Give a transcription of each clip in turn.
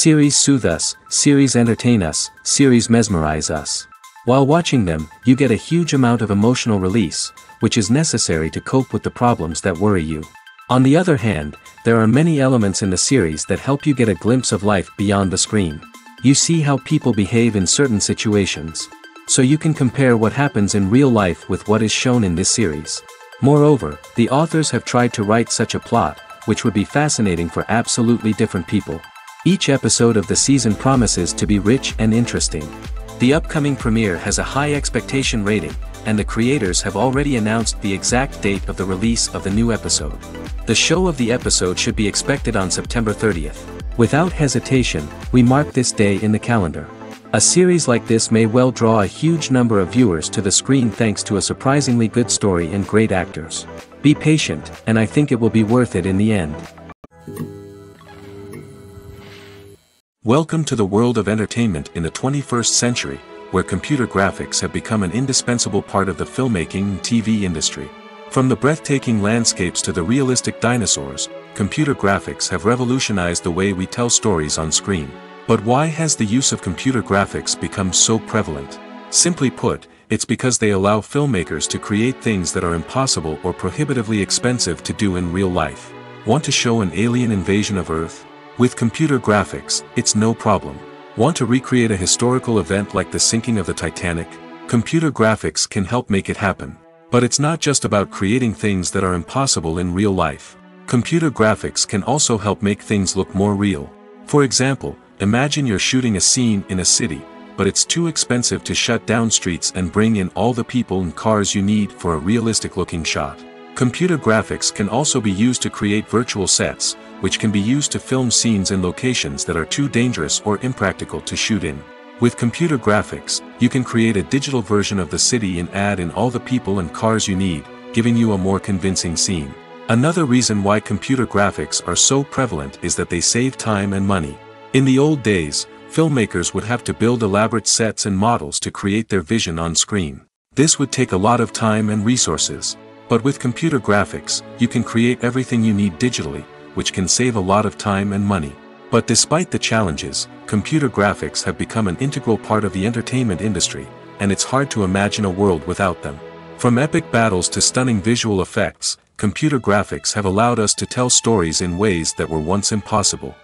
Series soothe us, series entertain us, series mesmerize us. While watching them, you get a huge amount of emotional release, which is necessary to cope with the problems that worry you. On the other hand, there are many elements in the series that help you get a glimpse of life beyond the screen. You see how people behave in certain situations. So you can compare what happens in real life with what is shown in this series. Moreover, the authors have tried to write such a plot, which would be fascinating for absolutely different people. Each episode of the season promises to be rich and interesting. The upcoming premiere has a high expectation rating, and the creators have already announced the exact date of the release of the new episode. The show of the episode should be expected on September 30th. Without hesitation, we mark this day in the calendar. A series like this may well draw a huge number of viewers to the screen thanks to a surprisingly good story and great actors. Be patient, and I think it will be worth it in the end. Welcome to the world of entertainment in the 21st century, where computer graphics have become an indispensable part of the filmmaking and TV industry. From the breathtaking landscapes to the realistic dinosaurs, computer graphics have revolutionized the way we tell stories on screen. But why has the use of computer graphics become so prevalent? Simply put, it's because they allow filmmakers to create things that are impossible or prohibitively expensive to do in real life. Want to show an alien invasion of Earth? With computer graphics, it's no problem. Want to recreate a historical event like the sinking of the Titanic? Computer graphics can help make it happen. But it's not just about creating things that are impossible in real life. Computer graphics can also help make things look more real. For example, imagine you're shooting a scene in a city, but it's too expensive to shut down streets and bring in all the people and cars you need for a realistic-looking shot. Computer graphics can also be used to create virtual sets, which can be used to film scenes in locations that are too dangerous or impractical to shoot in. With computer graphics, you can create a digital version of the city and add in all the people and cars you need, giving you a more convincing scene. Another reason why computer graphics are so prevalent is that they save time and money. In the old days, filmmakers would have to build elaborate sets and models to create their vision on screen. This would take a lot of time and resources. But with computer graphics, you can create everything you need digitally, which can save a lot of time and money. But despite the challenges, computer graphics have become an integral part of the entertainment industry, and it's hard to imagine a world without them. From epic battles to stunning visual effects, computer graphics have allowed us to tell stories in ways that were once impossible.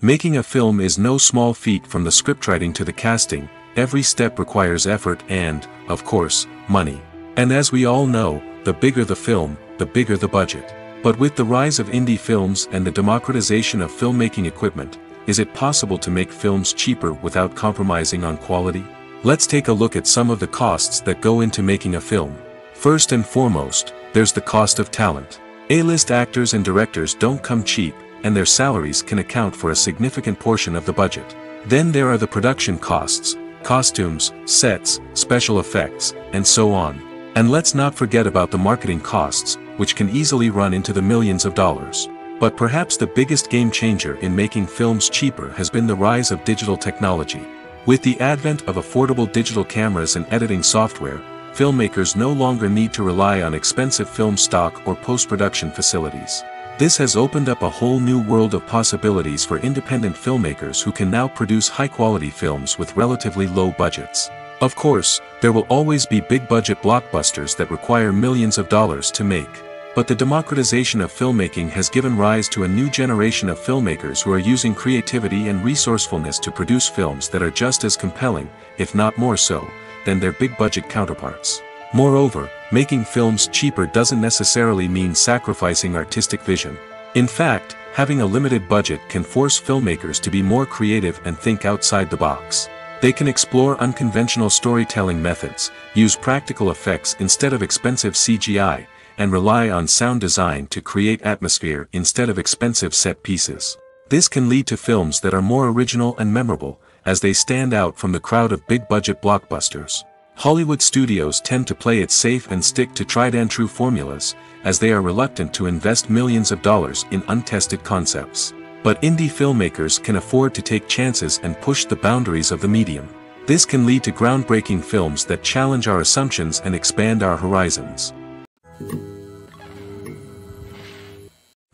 Making a film is no small feat. From the scriptwriting to the casting, every step requires effort and, of course, money. And as we all know, the bigger the film, the bigger the budget. But with the rise of indie films and the democratization of filmmaking equipment, is it possible to make films cheaper without compromising on quality? Let's take a look at some of the costs that go into making a film. First and foremost, there's the cost of talent. A-list actors and directors don't come cheap, and their salaries can account for a significant portion of the budget. Then there are the production costs, costumes, sets, special effects, and so on. And let's not forget about the marketing costs, which can easily run into the millions of dollars. But perhaps the biggest game changer in making films cheaper has been the rise of digital technology. With the advent of affordable digital cameras and editing software, filmmakers no longer need to rely on expensive film stock or post-production facilities. This has opened up a whole new world of possibilities for independent filmmakers who can now produce high-quality films with relatively low budgets. Of course, there will always be big-budget blockbusters that require millions of dollars to make. But the democratization of filmmaking has given rise to a new generation of filmmakers who are using creativity and resourcefulness to produce films that are just as compelling, if not more so, than their big-budget counterparts. Moreover, making films cheaper doesn't necessarily mean sacrificing artistic vision. In fact, having a limited budget can force filmmakers to be more creative and think outside the box. They can explore unconventional storytelling methods, use practical effects instead of expensive CGI, and rely on sound design to create atmosphere instead of expensive set pieces. This can lead to films that are more original and memorable, as they stand out from the crowd of big-budget blockbusters. Hollywood studios tend to play it safe and stick to tried-and-true formulas, as they are reluctant to invest millions of dollars in untested concepts. But indie filmmakers can afford to take chances and push the boundaries of the medium. This can lead to groundbreaking films that challenge our assumptions and expand our horizons.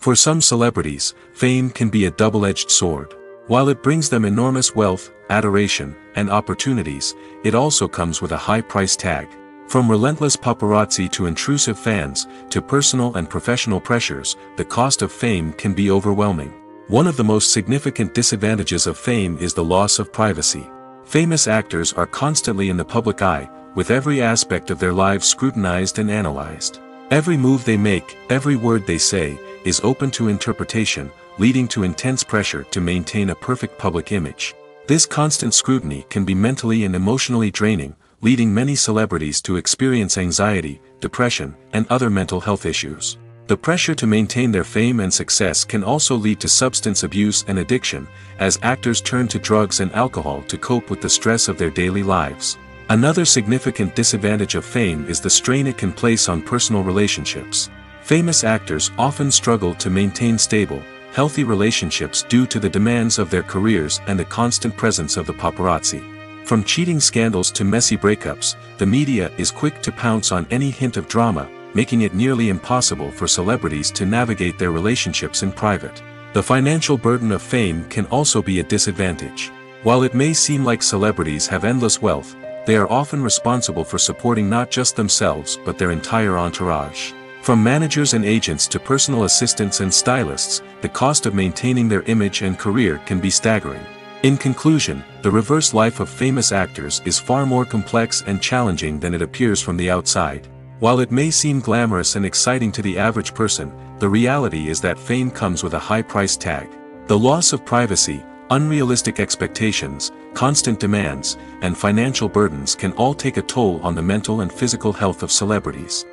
For some celebrities, fame can be a double-edged sword. While it brings them enormous wealth, adoration, and opportunities, it also comes with a high price tag. From relentless paparazzi to intrusive fans, to personal and professional pressures, the cost of fame can be overwhelming. One of the most significant disadvantages of fame is the loss of privacy. Famous actors are constantly in the public eye, with every aspect of their lives scrutinized and analyzed. Every move they make, every word they say, is open to interpretation, leading to intense pressure to maintain a perfect public image. This constant scrutiny can be mentally and emotionally draining, leading many celebrities to experience anxiety, depression, and other mental health issues. The pressure to maintain their fame and success can also lead to substance abuse and addiction, as actors turn to drugs and alcohol to cope with the stress of their daily lives. Another significant disadvantage of fame is the strain it can place on personal relationships. Famous actors often struggle to maintain stable, healthy relationships due to the demands of their careers and the constant presence of the paparazzi. From cheating scandals to messy breakups, the media is quick to pounce on any hint of drama, making it nearly impossible for celebrities to navigate their relationships in private. The financial burden of fame can also be a disadvantage. While it may seem like celebrities have endless wealth, they are often responsible for supporting not just themselves but their entire entourage. From managers and agents to personal assistants and stylists, the cost of maintaining their image and career can be staggering. In conclusion, the reverse life of famous actors is far more complex and challenging than it appears from the outside. While it may seem glamorous and exciting to the average person, the reality is that fame comes with a high price tag. The loss of privacy, unrealistic expectations, constant demands, and financial burdens can all take a toll on the mental and physical health of celebrities.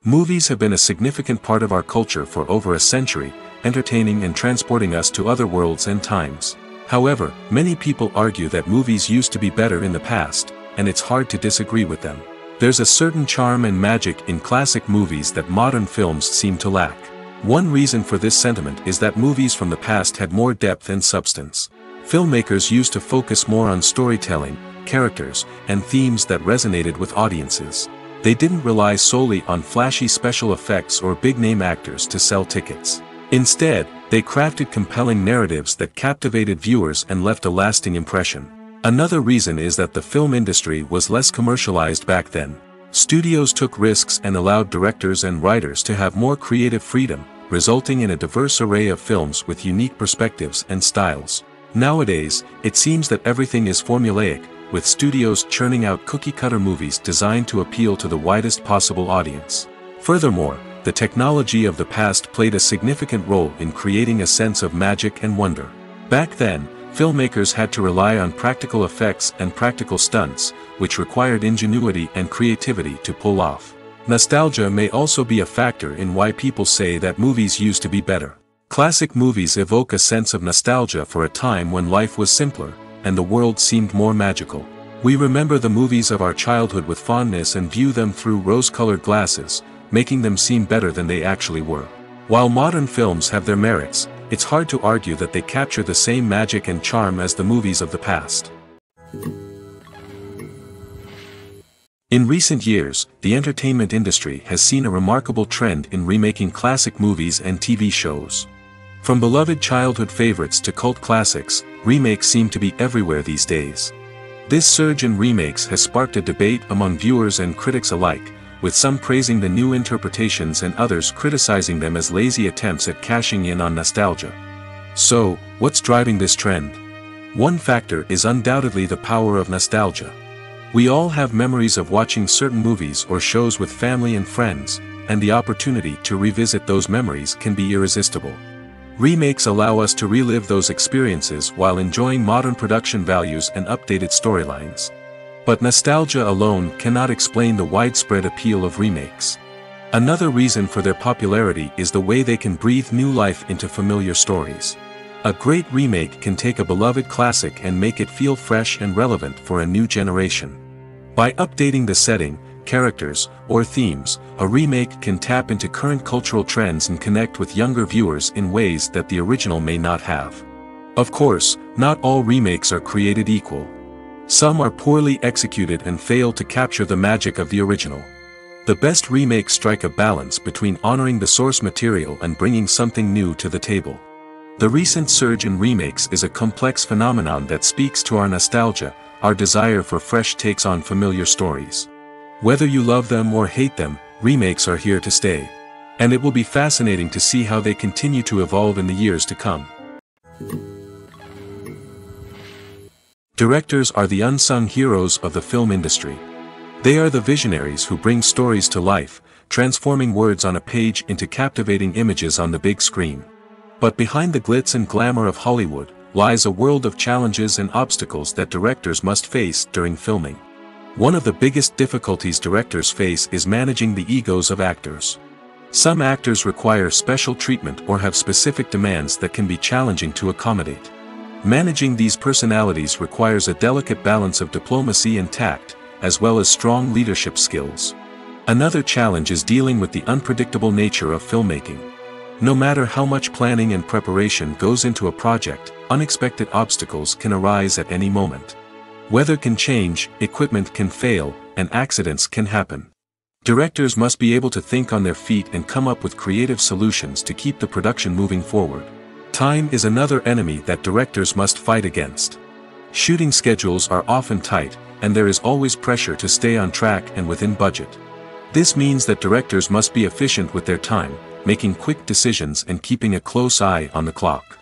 Movies have been a significant part of our culture for over a century, entertaining and transporting us to other worlds and times. However, many people argue that movies used to be better in the past, and it's hard to disagree with them. There's a certain charm and magic in classic movies that modern films seem to lack. One reason for this sentiment is that movies from the past had more depth and substance. Filmmakers used to focus more on storytelling, characters, and themes that resonated with audiences. They didn't rely solely on flashy special effects or big-name actors to sell tickets. Instead, they crafted compelling narratives that captivated viewers and left a lasting impression. Another reason is that the film industry was less commercialized back then. Studios took risks and allowed directors and writers to have more creative freedom, resulting in a diverse array of films with unique perspectives and styles. Nowadays, it seems that everything is formulaic, with studios churning out cookie-cutter movies designed to appeal to the widest possible audience. Furthermore, the technology of the past played a significant role in creating a sense of magic and wonder. Back then, filmmakers had to rely on practical effects and practical stunts, which required ingenuity and creativity to pull off. Nostalgia may also be a factor in why people say that movies used to be better. Classic movies evoke a sense of nostalgia for a time when life was simpler, and the world seemed more magical. We remember the movies of our childhood with fondness and view them through rose-colored glasses, making them seem better than they actually were. While modern films have their merits, it's hard to argue that they capture the same magic and charm as the movies of the past. In recent years, the entertainment industry has seen a remarkable trend in remaking classic movies and TV shows. From beloved childhood favorites to cult classics, remakes seem to be everywhere these days. This surge in remakes has sparked a debate among viewers and critics alike, with some praising the new interpretations and others criticizing them as lazy attempts at cashing in on nostalgia. So, what's driving this trend? One factor is undoubtedly the power of nostalgia. We all have memories of watching certain movies or shows with family and friends, and the opportunity to revisit those memories can be irresistible. Remakes allow us to relive those experiences while enjoying modern production values and updated storylines. But nostalgia alone cannot explain the widespread appeal of remakes. Another reason for their popularity is the way they can breathe new life into familiar stories. A great remake can take a beloved classic and make it feel fresh and relevant for a new generation. By updating the setting, characters, or themes, a remake can tap into current cultural trends and connect with younger viewers in ways that the original may not have. Of course, not all remakes are created equal. Some are poorly executed and fail to capture the magic of the original. The best remakes strike a balance between honoring the source material and bringing something new to the table. The recent surge in remakes is a complex phenomenon that speaks to our nostalgia, our desire for fresh takes on familiar stories. Whether you love them or hate them, remakes are here to stay. And it will be fascinating to see how they continue to evolve in the years to come. Directors are the unsung heroes of the film industry. They are the visionaries who bring stories to life, transforming words on a page into captivating images on the big screen. But behind the glitz and glamour of Hollywood, lies a world of challenges and obstacles that directors must face during filming. One of the biggest difficulties directors face is managing the egos of actors. Some actors require special treatment or have specific demands that can be challenging to accommodate. Managing these personalities requires a delicate balance of diplomacy and tact, as well as strong leadership skills. Another challenge is dealing with the unpredictable nature of filmmaking. No matter how much planning and preparation goes into a project, unexpected obstacles can arise at any moment. Weather can change, equipment can fail, and accidents can happen. Directors must be able to think on their feet and come up with creative solutions to keep the production moving forward. Time is another enemy that directors must fight against. Shooting schedules are often tight, and there is always pressure to stay on track and within budget. This means that directors must be efficient with their time, making quick decisions and keeping a close eye on the clock.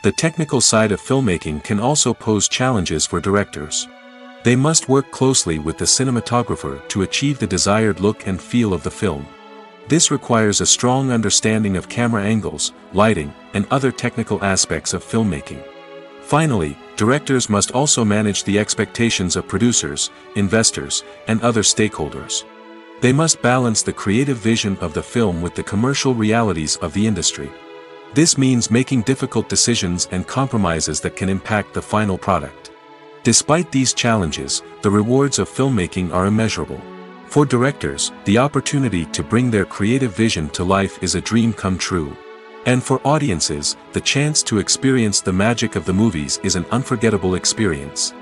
The technical side of filmmaking can also pose challenges for directors. They must work closely with the cinematographer to achieve the desired look and feel of the film. This requires a strong understanding of camera angles, lighting, and other technical aspects of filmmaking. Finally, directors must also manage the expectations of producers, investors, and other stakeholders. They must balance the creative vision of the film with the commercial realities of the industry. This means making difficult decisions and compromises that can impact the final product. Despite these challenges, the rewards of filmmaking are immeasurable. For directors, the opportunity to bring their creative vision to life is a dream come true. And for audiences, the chance to experience the magic of the movies is an unforgettable experience.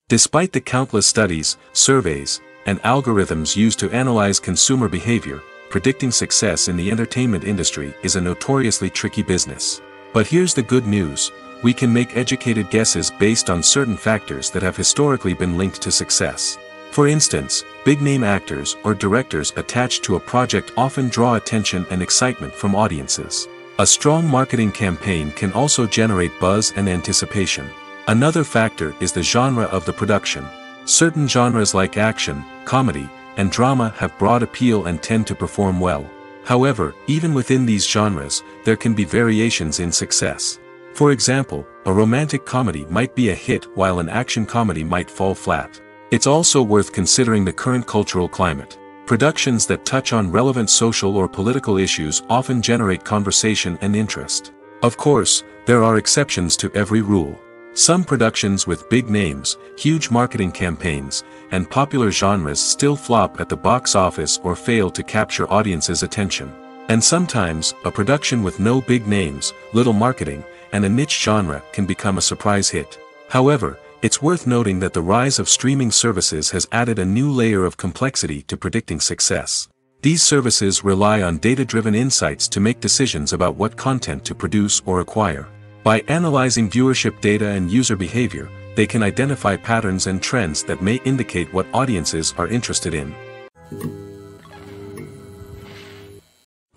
Despite the countless studies, surveys, and algorithms used to analyze consumer behavior, predicting success in the entertainment industry is a notoriously tricky business. But here's the good news: we can make educated guesses based on certain factors that have historically been linked to success. For instance, big-name actors or directors attached to a project often draw attention and excitement from audiences. A strong marketing campaign can also generate buzz and anticipation. Another factor is the genre of the production. Certain genres like action, comedy, and drama have broad appeal and tend to perform well. However, even within these genres, there can be variations in success. For example, a romantic comedy might be a hit while an action comedy might fall flat. It's also worth considering the current cultural climate. Productions that touch on relevant social or political issues often generate conversation and interest. Of course, there are exceptions to every rule. Some productions with big names, huge marketing campaigns, and popular genres still flop at the box office or fail to capture audiences' attention. And sometimes, a production with no big names, little marketing, and a niche genre can become a surprise hit. However, it's worth noting that the rise of streaming services has added a new layer of complexity to predicting success. These services rely on data-driven insights to make decisions about what content to produce or acquire. By analyzing viewership data and user behavior, they can identify patterns and trends that may indicate what audiences are interested in.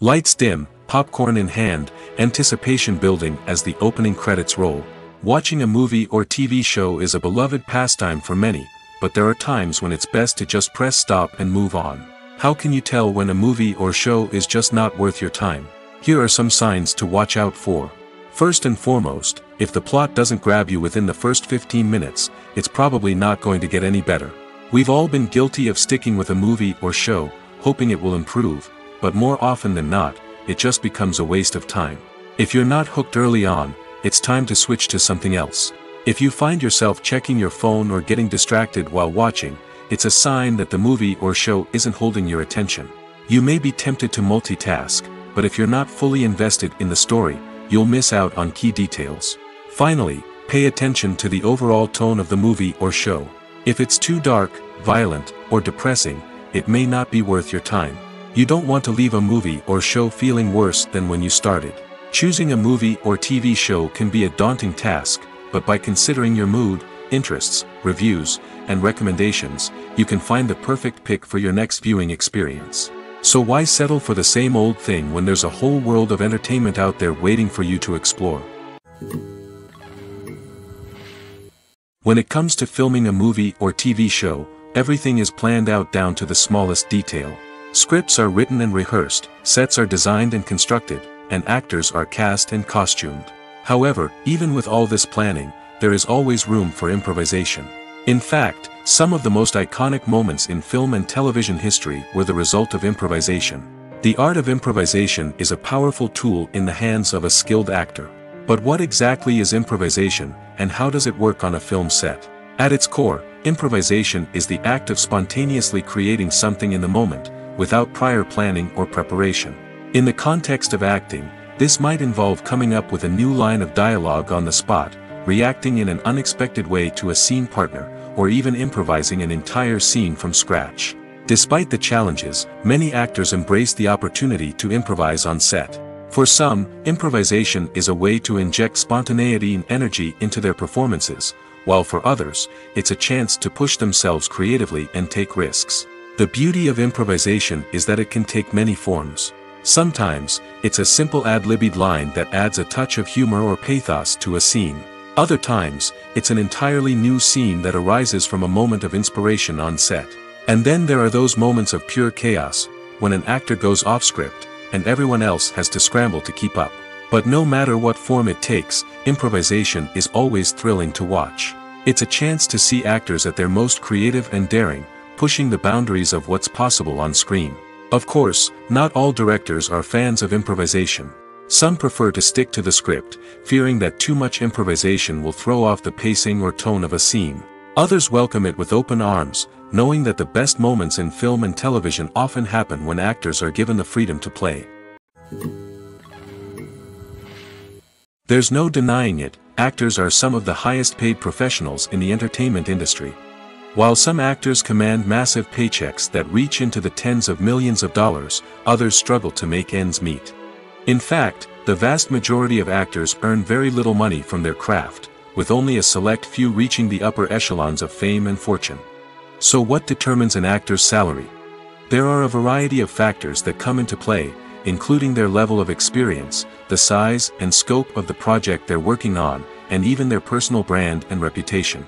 Lights dim, popcorn in hand, anticipation building as the opening credits roll. Watching a movie or TV show is a beloved pastime for many, but there are times when it's best to just press stop and move on. How can you tell when a movie or show is just not worth your time? Here are some signs to watch out for. First and foremost, if the plot doesn't grab you within the first 15 minutes, it's probably not going to get any better. We've all been guilty of sticking with a movie or show, hoping it will improve, but more often than not, it just becomes a waste of time. If you're not hooked early on, it's time to switch to something else. If you find yourself checking your phone or getting distracted while watching, it's a sign that the movie or show isn't holding your attention. You may be tempted to multitask, but if you're not fully invested in the story, you'll miss out on key details. Finally, pay attention to the overall tone of the movie or show. If it's too dark, violent, or depressing, it may not be worth your time. You don't want to leave a movie or show feeling worse than when you started. Choosing a movie or TV show can be a daunting task, but by considering your mood, interests, reviews, and recommendations, you can find the perfect pick for your next viewing experience. So why settle for the same old thing when there's a whole world of entertainment out there waiting for you to explore? When it comes to filming a movie or TV show, everything is planned out down to the smallest detail. Scripts are written and rehearsed, sets are designed and constructed, and actors are cast and costumed. However, even with all this planning, there is always room for improvisation. In fact, some of the most iconic moments in film and television history were the result of improvisation. The art of improvisation is a powerful tool in the hands of a skilled actor. But what exactly is improvisation, and how does it work on a film set? At its core, improvisation is the act of spontaneously creating something in the moment, without prior planning or preparation. In the context of acting, this might involve coming up with a new line of dialogue on the spot, reacting in an unexpected way to a scene partner, or even improvising an entire scene from scratch. Despite the challenges, many actors embrace the opportunity to improvise on set. For some, improvisation is a way to inject spontaneity and energy into their performances, while for others, it's a chance to push themselves creatively and take risks. The beauty of improvisation is that it can take many forms. Sometimes, it's a simple ad-libbed line that adds a touch of humor or pathos to a scene. Other times, it's an entirely new scene that arises from a moment of inspiration on set. And then there are those moments of pure chaos, when an actor goes off script, and everyone else has to scramble to keep up. But no matter what form it takes, improvisation is always thrilling to watch. It's a chance to see actors at their most creative and daring, pushing the boundaries of what's possible on screen. Of course, not all directors are fans of improvisation. Some prefer to stick to the script, fearing that too much improvisation will throw off the pacing or tone of a scene. Others welcome it with open arms, knowing that the best moments in film and television often happen when actors are given the freedom to play. There's no denying it, actors are some of the highest paid professionals in the entertainment industry. While some actors command massive paychecks that reach into the tens of millions of dollars, others struggle to make ends meet. In fact, the vast majority of actors earn very little money from their craft, with only a select few reaching the upper echelons of fame and fortune. So what determines an actor's salary? There are a variety of factors that come into play, including their level of experience, the size and scope of the project they're working on, and even their personal brand and reputation.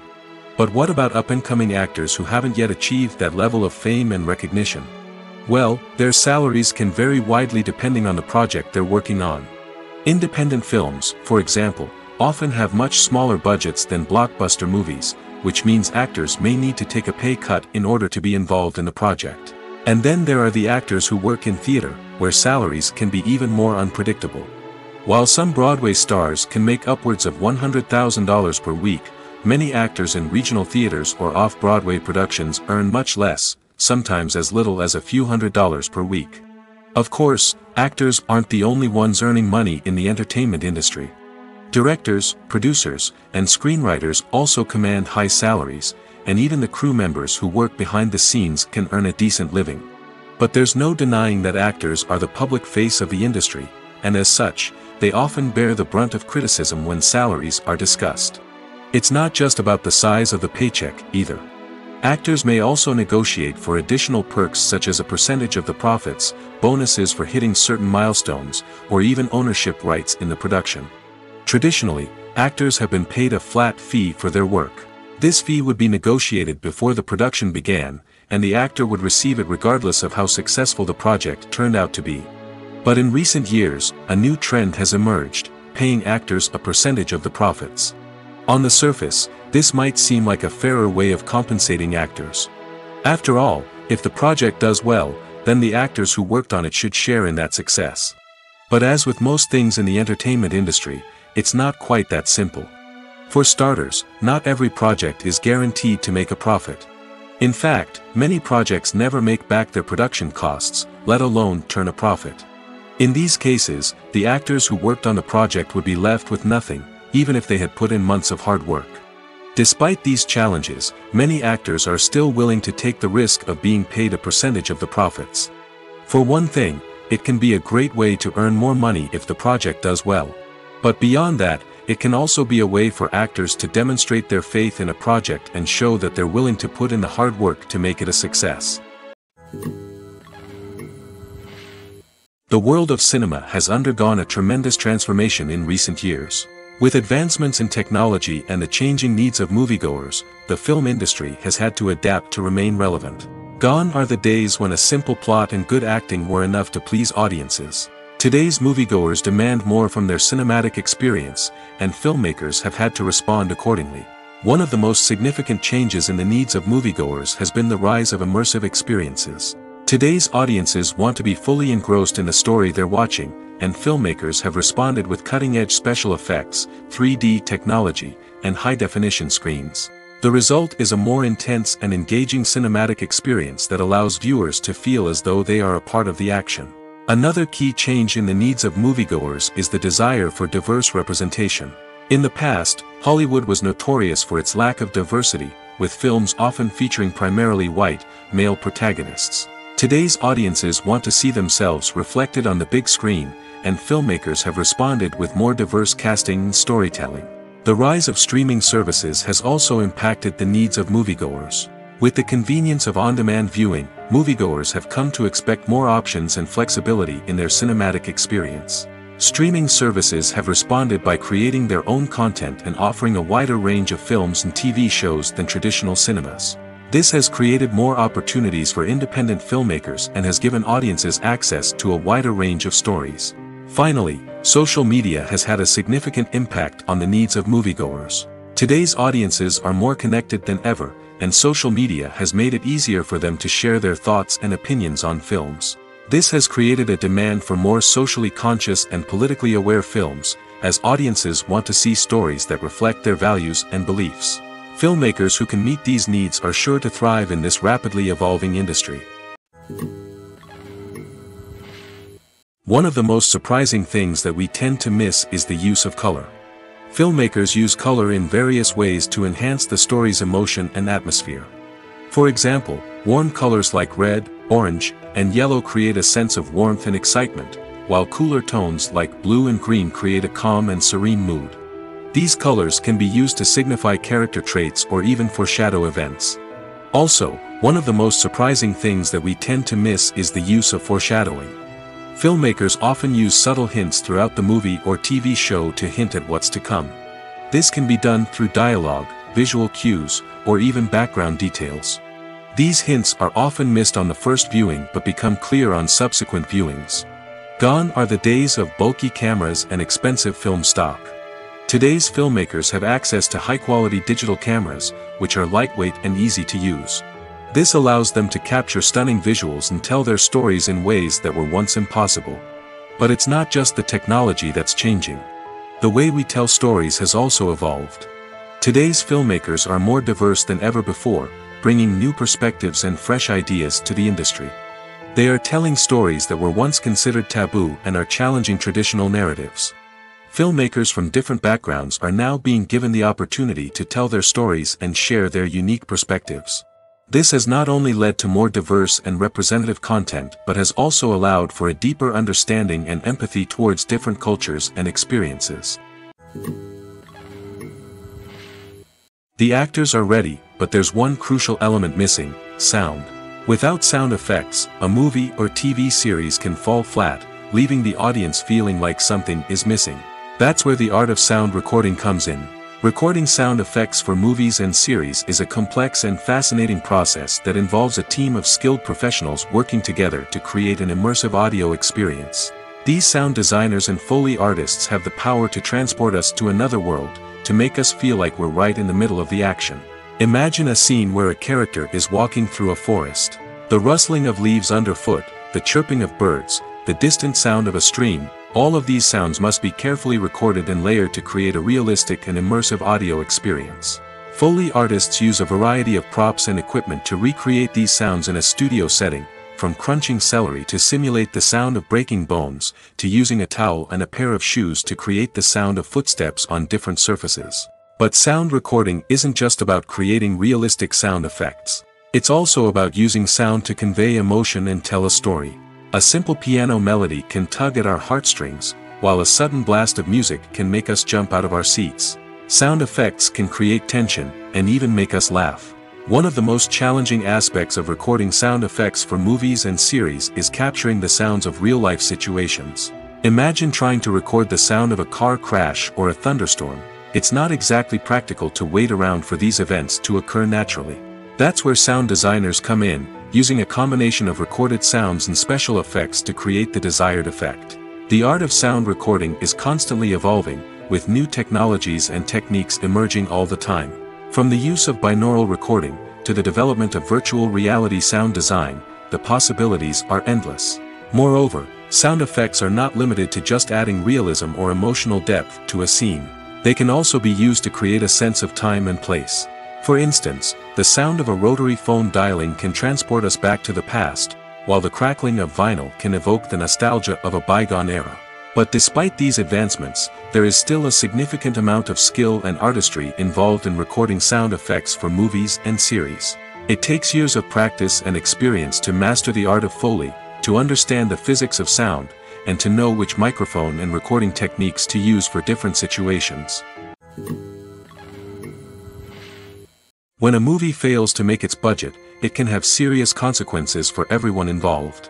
But what about up-and-coming actors who haven't yet achieved that level of fame and recognition? Well, their salaries can vary widely depending on the project they're working on. Independent films, for example, often have much smaller budgets than blockbuster movies, which means actors may need to take a pay cut in order to be involved in the project. And then there are the actors who work in theater, where salaries can be even more unpredictable. While some Broadway stars can make upwards of $100,000 per week, many actors in regional theaters or off-Broadway productions earn much less, sometimes as little as a few $100s per week. Of course, actors aren't the only ones earning money in the entertainment industry. Directors, producers, and screenwriters also command high salaries, and even the crew members who work behind the scenes can earn a decent living. But there's no denying that actors are the public face of the industry, and as such, they often bear the brunt of criticism when salaries are discussed. It's not just about the size of the paycheck, either. Actors may also negotiate for additional perks such as a percentage of the profits, bonuses for hitting certain milestones, or even ownership rights in the production. Traditionally, actors have been paid a flat fee for their work. This fee would be negotiated before the production began, and the actor would receive it regardless of how successful the project turned out to be. But in recent years, a new trend has emerged, paying actors a percentage of the profits. On the surface, this might seem like a fairer way of compensating actors. After all, if the project does well, then the actors who worked on it should share in that success. But as with most things in the entertainment industry, it's not quite that simple. For starters, not every project is guaranteed to make a profit. In fact, many projects never make back their production costs, let alone turn a profit. In these cases, the actors who worked on the project would be left with nothing, even if they had put in months of hard work. Despite these challenges, many actors are still willing to take the risk of being paid a percentage of the profits. For one thing, it can be a great way to earn more money if the project does well. But beyond that, it can also be a way for actors to demonstrate their faith in a project and show that they're willing to put in the hard work to make it a success. The world of cinema has undergone a tremendous transformation in recent years. With advancements in technology and the changing needs of moviegoers, the film industry has had to adapt to remain relevant. Gone are the days when a simple plot and good acting were enough to please audiences. Today's moviegoers demand more from their cinematic experience, and filmmakers have had to respond accordingly. One of the most significant changes in the needs of moviegoers has been the rise of immersive experiences. Today's audiences want to be fully engrossed in the story they're watching, and filmmakers have responded with cutting-edge special effects, 3D technology, and high-definition screens. The result is a more intense and engaging cinematic experience that allows viewers to feel as though they are a part of the action. Another key change in the needs of moviegoers is the desire for diverse representation. In the past, Hollywood was notorious for its lack of diversity, with films often featuring primarily white, male protagonists. Today's audiences want to see themselves reflected on the big screen, and filmmakers have responded with more diverse casting and storytelling. The rise of streaming services has also impacted the needs of moviegoers. With the convenience of on-demand viewing, moviegoers have come to expect more options and flexibility in their cinematic experience. Streaming services have responded by creating their own content and offering a wider range of films and TV shows than traditional cinemas. This has created more opportunities for independent filmmakers and has given audiences access to a wider range of stories. Finally, social media has had a significant impact on the needs of moviegoers. Today's audiences are more connected than ever, and social media has made it easier for them to share their thoughts and opinions on films. This has created a demand for more socially conscious and politically aware films, as audiences want to see stories that reflect their values and beliefs. Filmmakers who can meet these needs are sure to thrive in this rapidly evolving industry. One of the most surprising things that we tend to miss is the use of color. Filmmakers use color in various ways to enhance the story's emotion and atmosphere. For example, warm colors like red, orange, and yellow create a sense of warmth and excitement, while cooler tones like blue and green create a calm and serene mood. These colors can be used to signify character traits or even foreshadow events. Also, one of the most surprising things that we tend to miss is the use of foreshadowing. Filmmakers often use subtle hints throughout the movie or TV show to hint at what's to come. This can be done through dialogue, visual cues, or even background details. These hints are often missed on the first viewing but become clear on subsequent viewings. Gone are the days of bulky cameras and expensive film stock. Today's filmmakers have access to high-quality digital cameras, which are lightweight and easy to use. This allows them to capture stunning visuals and tell their stories in ways that were once impossible. But it's not just the technology that's changing. The way we tell stories has also evolved. Today's filmmakers are more diverse than ever before, bringing new perspectives and fresh ideas to the industry. They are telling stories that were once considered taboo and are challenging traditional narratives. Filmmakers from different backgrounds are now being given the opportunity to tell their stories and share their unique perspectives. This has not only led to more diverse and representative content but has also allowed for a deeper understanding and empathy towards different cultures and experiences. The actors are ready, but there's one crucial element missing: sound. Without sound effects, a movie or TV series can fall flat, leaving the audience feeling like something is missing. That's where the art of sound recording comes in. Recording sound effects for movies and series is a complex and fascinating process that involves a team of skilled professionals working together to create an immersive audio experience. These sound designers and Foley artists have the power to transport us to another world, to make us feel like we're right in the middle of the action. Imagine a scene where a character is walking through a forest. The rustling of leaves underfoot, the chirping of birds, the distant sound of a stream, all of these sounds must be carefully recorded and layered to create a realistic and immersive audio experience. Foley artists use a variety of props and equipment to recreate these sounds in a studio setting, from crunching celery to simulate the sound of breaking bones, to using a towel and a pair of shoes to create the sound of footsteps on different surfaces. But sound recording isn't just about creating realistic sound effects. It's also about using sound to convey emotion and tell a story. A simple piano melody can tug at our heartstrings, while a sudden blast of music can make us jump out of our seats. Sound effects can create tension, and even make us laugh. One of the most challenging aspects of recording sound effects for movies and series is capturing the sounds of real-life situations. Imagine trying to record the sound of a car crash or a thunderstorm. It's not exactly practical to wait around for these events to occur naturally. That's where sound designers come in, using a combination of recorded sounds and special effects to create the desired effect. The art of sound recording is constantly evolving, with new technologies and techniques emerging all the time. From the use of binaural recording, to the development of virtual reality sound design, the possibilities are endless. Moreover, sound effects are not limited to just adding realism or emotional depth to a scene. They can also be used to create a sense of time and place. For instance, the sound of a rotary phone dialing can transport us back to the past, while the crackling of vinyl can evoke the nostalgia of a bygone era. But despite these advancements, there is still a significant amount of skill and artistry involved in recording sound effects for movies and series. It takes years of practice and experience to master the art of Foley, to understand the physics of sound, and to know which microphone and recording techniques to use for different situations. When a movie fails to make its budget, it can have serious consequences for everyone involved.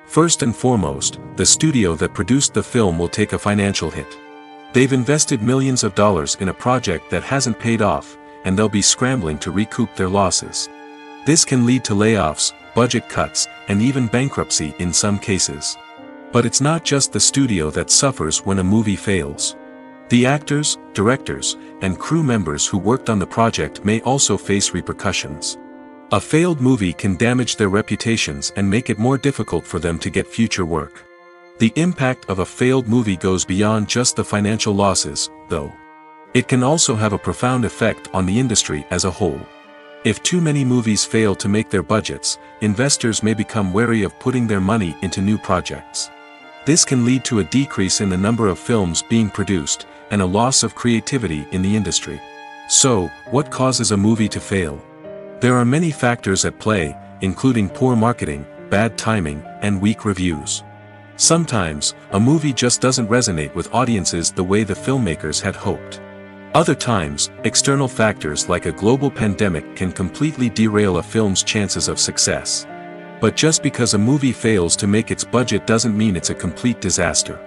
First and foremost, the studio that produced the film will take a financial hit. They've invested millions of dollars in a project that hasn't paid off, and they'll be scrambling to recoup their losses. This can lead to layoffs, budget cuts, and even bankruptcy in some cases. But it's not just the studio that suffers when a movie fails. The actors, directors, and crew members who worked on the project may also face repercussions. A failed movie can damage their reputations and make it more difficult for them to get future work. The impact of a failed movie goes beyond just the financial losses, though. It can also have a profound effect on the industry as a whole. If too many movies fail to make their budgets, investors may become wary of putting their money into new projects. This can lead to a decrease in the number of films being produced, and a loss of creativity in the industry. So, what causes a movie to fail? There are many factors at play, including poor marketing, bad timing, and weak reviews. Sometimes, a movie just doesn't resonate with audiences the way the filmmakers had hoped. Other times, external factors like a global pandemic can completely derail a film's chances of success. But just because a movie fails to make its budget doesn't mean it's a complete disaster.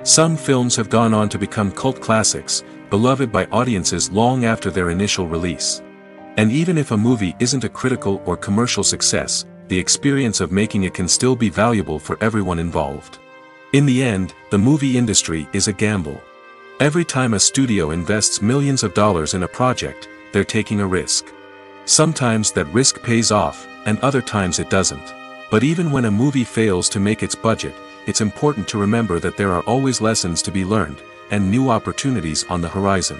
Some films have gone on to become cult classics, beloved by audiences long after their initial release. And even if a movie isn't a critical or commercial success, the experience of making it can still be valuable for everyone involved. In the end, the movie industry is a gamble. Every time a studio invests millions of dollars in a project, they're taking a risk. Sometimes that risk pays off, and other times it doesn't. But even when a movie fails to make its budget, it's important to remember that there are always lessons to be learned, and new opportunities on the horizon.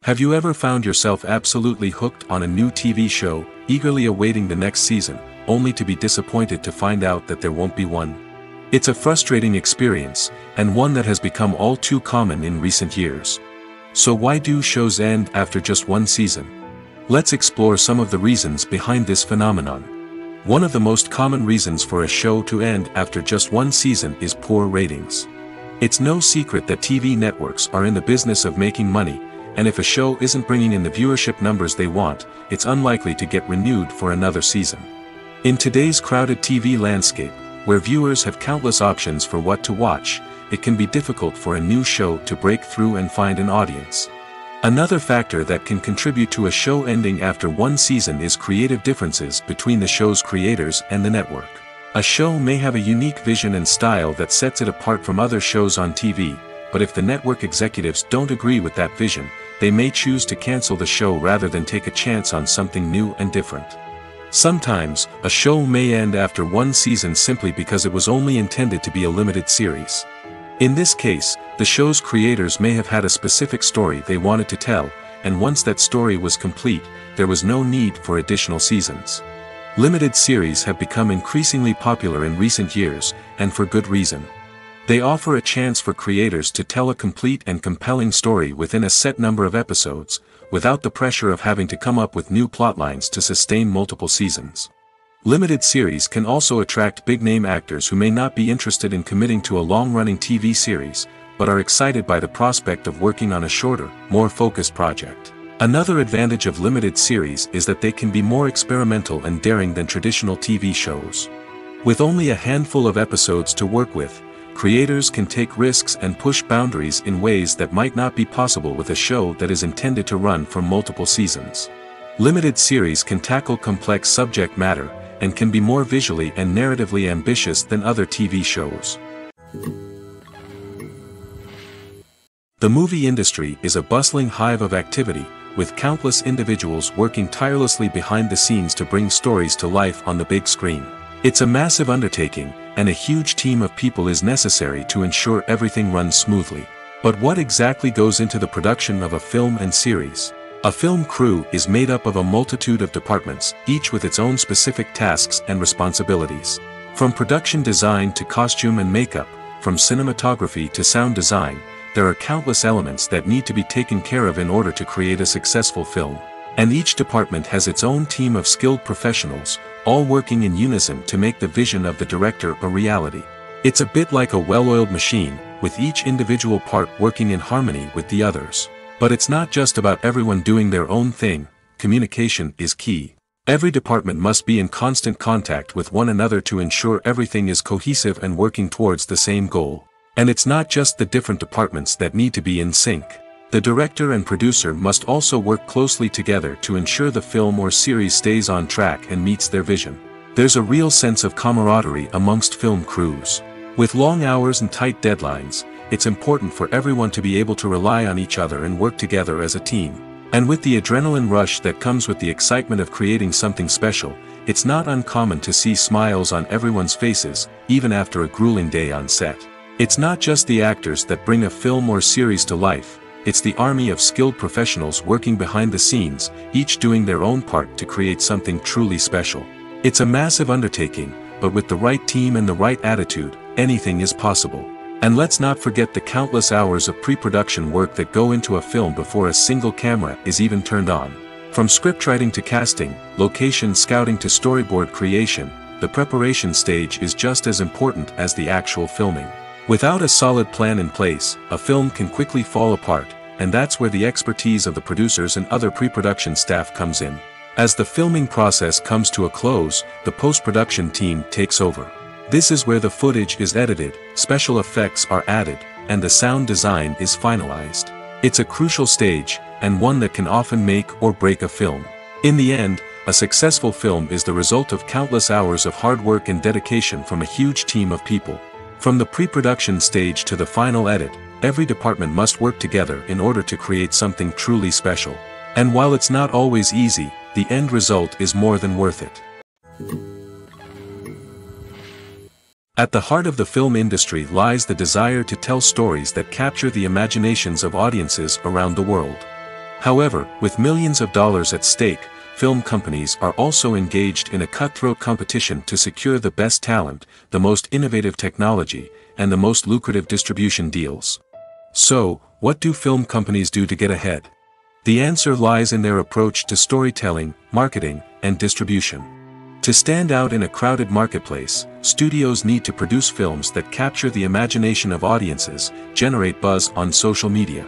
Have you ever found yourself absolutely hooked on a new TV show, eagerly awaiting the next season, only to be disappointed to find out that there won't be one? It's a frustrating experience, and one that has become all too common in recent years. So why do shows end after just one season? Let's explore some of the reasons behind this phenomenon. One of the most common reasons for a show to end after just one season is poor ratings. It's no secret that TV networks are in the business of making money, and if a show isn't bringing in the viewership numbers they want, it's unlikely to get renewed for another season. In today's crowded TV landscape, where viewers have countless options for what to watch, it can be difficult for a new show to break through and find an audience. Another factor that can contribute to a show ending after one season is creative differences between the show's creators and the network. A show may have a unique vision and style that sets it apart from other shows on TV, but if the network executives don't agree with that vision, they may choose to cancel the show rather than take a chance on something new and different. Sometimes, a show may end after one season simply because it was only intended to be a limited series. In this case, the show's creators may have had a specific story they wanted to tell, and once that story was complete, there was no need for additional seasons. Limited series have become increasingly popular in recent years, and for good reason. They offer a chance for creators to tell a complete and compelling story within a set number of episodes, without the pressure of having to come up with new plotlines to sustain multiple seasons. Limited series can also attract big-name actors who may not be interested in committing to a long-running TV series, but are excited by the prospect of working on a shorter, more focused project. Another advantage of limited series is that they can be more experimental and daring than traditional TV shows. With only a handful of episodes to work with, creators can take risks and push boundaries in ways that might not be possible with a show that is intended to run for multiple seasons. Limited series can tackle complex subject matter, and can be more visually and narratively ambitious than other TV shows. The movie industry is a bustling hive of activity, with countless individuals working tirelessly behind the scenes to bring stories to life on the big screen. It's a massive undertaking, and a huge team of people is necessary to ensure everything runs smoothly. But what exactly goes into the production of a film and series? A film crew is made up of a multitude of departments, each with its own specific tasks and responsibilities. From production design to costume and makeup, from cinematography to sound design, there are countless elements that need to be taken care of in order to create a successful film. And each department has its own team of skilled professionals, all working in unison to make the vision of the director a reality. It's a bit like a well-oiled machine, with each individual part working in harmony with the others. But it's not just about everyone doing their own thing. Communication is key. Every department must be in constant contact with one another to ensure everything is cohesive and working towards the same goal. And it's not just the different departments that need to be in sync. The director and producer must also work closely together to ensure the film or series stays on track and meets their vision. There's a real sense of camaraderie amongst film crews. With long hours and tight deadlines, it's important for everyone to be able to rely on each other and work together as a team. And with the adrenaline rush that comes with the excitement of creating something special, it's not uncommon to see smiles on everyone's faces, even after a grueling day on set. It's not just the actors that bring a film or series to life. It's the army of skilled professionals working behind the scenes, each doing their own part to create something truly special. It's a massive undertaking, but with the right team and the right attitude, anything is possible. And let's not forget the countless hours of pre-production work that go into a film before a single camera is even turned on. From scriptwriting to casting, location scouting to storyboard creation, the preparation stage is just as important as the actual filming. Without a solid plan in place, a film can quickly fall apart, and that's where the expertise of the producers and other pre-production staff comes in. As the filming process comes to a close, the post-production team takes over. This is where the footage is edited, special effects are added, and the sound design is finalized. It's a crucial stage, and one that can often make or break a film. In the end, a successful film is the result of countless hours of hard work and dedication from a huge team of people. From the pre-production stage to the final edit, every department must work together in order to create something truly special. And while it's not always easy, the end result is more than worth it. At the heart of the film industry lies the desire to tell stories that capture the imaginations of audiences around the world. However, with millions of dollars at stake, film companies are also engaged in a cutthroat competition to secure the best talent, the most innovative technology, and the most lucrative distribution deals. So, what do film companies do to get ahead? The answer lies in their approach to storytelling, marketing, and distribution. To stand out in a crowded marketplace, studios need to produce films that capture the imagination of audiences, generate buzz on social media.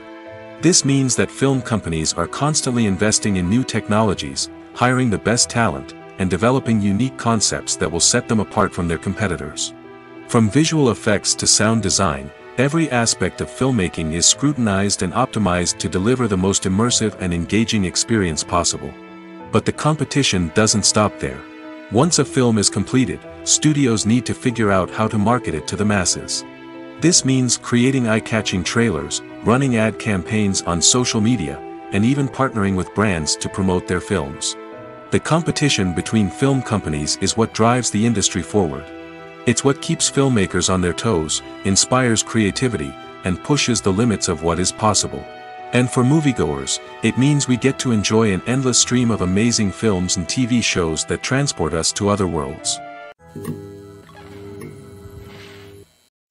This means that film companies are constantly investing in new technologies, hiring the best talent, and developing unique concepts that will set them apart from their competitors. From visual effects to sound design, every aspect of filmmaking is scrutinized and optimized to deliver the most immersive and engaging experience possible. But the competition doesn't stop there. Once a film is completed, studios need to figure out how to market it to the masses. This means creating eye-catching trailers, running ad campaigns on social media, and even partnering with brands to promote their films. The competition between film companies is what drives the industry forward. It's what keeps filmmakers on their toes, inspires creativity, and pushes the limits of what is possible. And for moviegoers, it means we get to enjoy an endless stream of amazing films and TV shows that transport us to other worlds.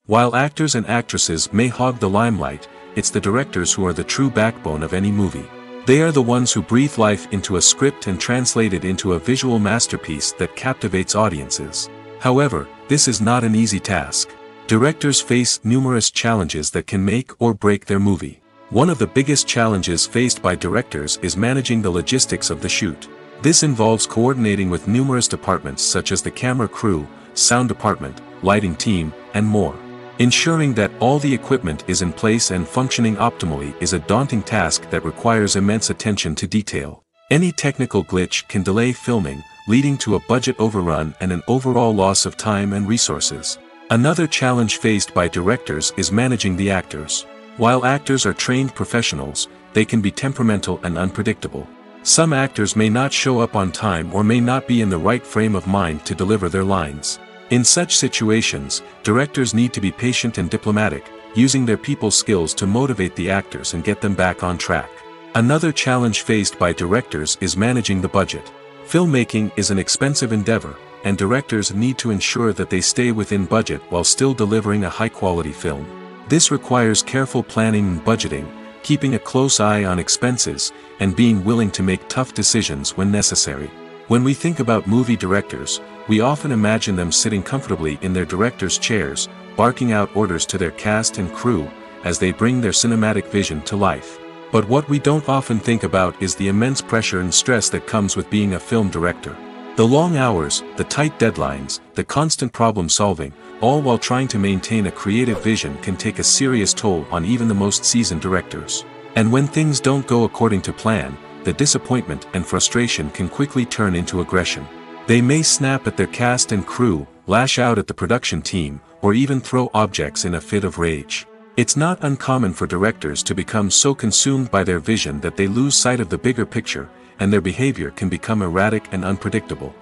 While actors and actresses may hog the limelight, it's the directors who are the true backbone of any movie. They are the ones who breathe life into a script and translate it into a visual masterpiece that captivates audiences. However, this is not an easy task. Directors face numerous challenges that can make or break their movie. One of the biggest challenges faced by directors is managing the logistics of the shoot. This involves coordinating with numerous departments such as the camera crew, sound department, lighting team, and more. Ensuring that all the equipment is in place and functioning optimally is a daunting task that requires immense attention to detail. Any technical glitch can delay filming, leading to a budget overrun and an overall loss of time and resources. Another challenge faced by directors is managing the actors. While actors are trained professionals, they can be temperamental and unpredictable. Some actors may not show up on time or may not be in the right frame of mind to deliver their lines. In such situations, directors need to be patient and diplomatic, using their people skills to motivate the actors and get them back on track. Another challenge faced by directors is managing the budget. Filmmaking is an expensive endeavor, and directors need to ensure that they stay within budget while still delivering a high-quality film. This requires careful planning and budgeting, keeping a close eye on expenses, and being willing to make tough decisions when necessary. When we think about movie directors, we often imagine them sitting comfortably in their director's chairs, barking out orders to their cast and crew, as they bring their cinematic vision to life. But what we don't often think about is the immense pressure and stress that comes with being a film director. The long hours, the tight deadlines, the constant problem solving, all while trying to maintain a creative vision can take a serious toll on even the most seasoned directors. And when things don't go according to plan, the disappointment and frustration can quickly turn into aggression. They may snap at their cast and crew, lash out at the production team, or even throw objects in a fit of rage. It's not uncommon for directors to become so consumed by their vision that they lose sight of the bigger picture, and their behavior can become erratic and unpredictable.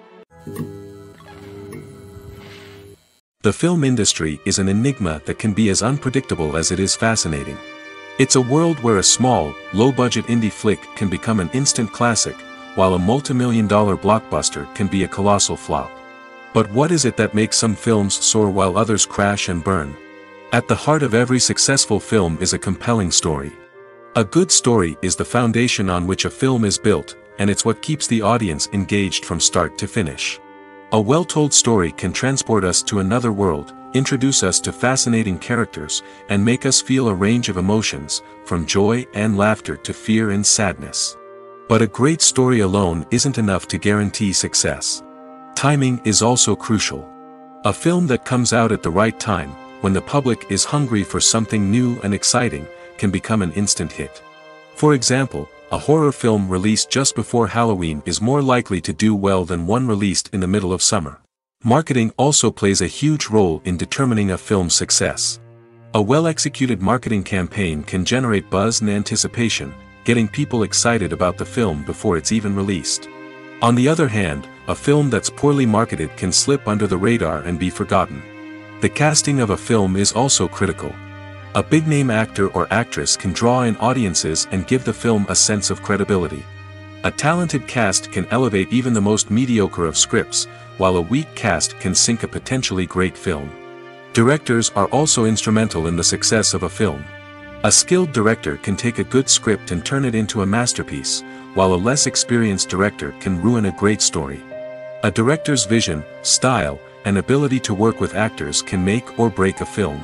The film industry is an enigma that can be as unpredictable as it is fascinating. It's a world where a small, low-budget indie flick can become an instant classic, while a multi-million-dollar blockbuster can be a colossal flop. But what is it that makes some films soar while others crash and burn? At the heart of every successful film is a compelling story. A good story is the foundation on which a film is built, and it's what keeps the audience engaged from start to finish. A well-told story can transport us to another world, introduce us to fascinating characters, and make us feel a range of emotions, from joy and laughter to fear and sadness. But a great story alone isn't enough to guarantee success. Timing is also crucial. A film that comes out at the right time, when the public is hungry for something new and exciting, can become an instant hit. For example, a horror film released just before Halloween is more likely to do well than one released in the middle of summer. Marketing also plays a huge role in determining a film's success. A well-executed marketing campaign can generate buzz and anticipation, getting people excited about the film before it's even released. On the other hand, a film that's poorly marketed can slip under the radar and be forgotten. The casting of a film is also critical. A big-name actor or actress can draw in audiences and give the film a sense of credibility. A talented cast can elevate even the most mediocre of scripts, while a weak cast can sink a potentially great film. Directors are also instrumental in the success of a film. A skilled director can take a good script and turn it into a masterpiece, while a less experienced director can ruin a great story. A director's vision, style, and ability to work with actors can make or break a film.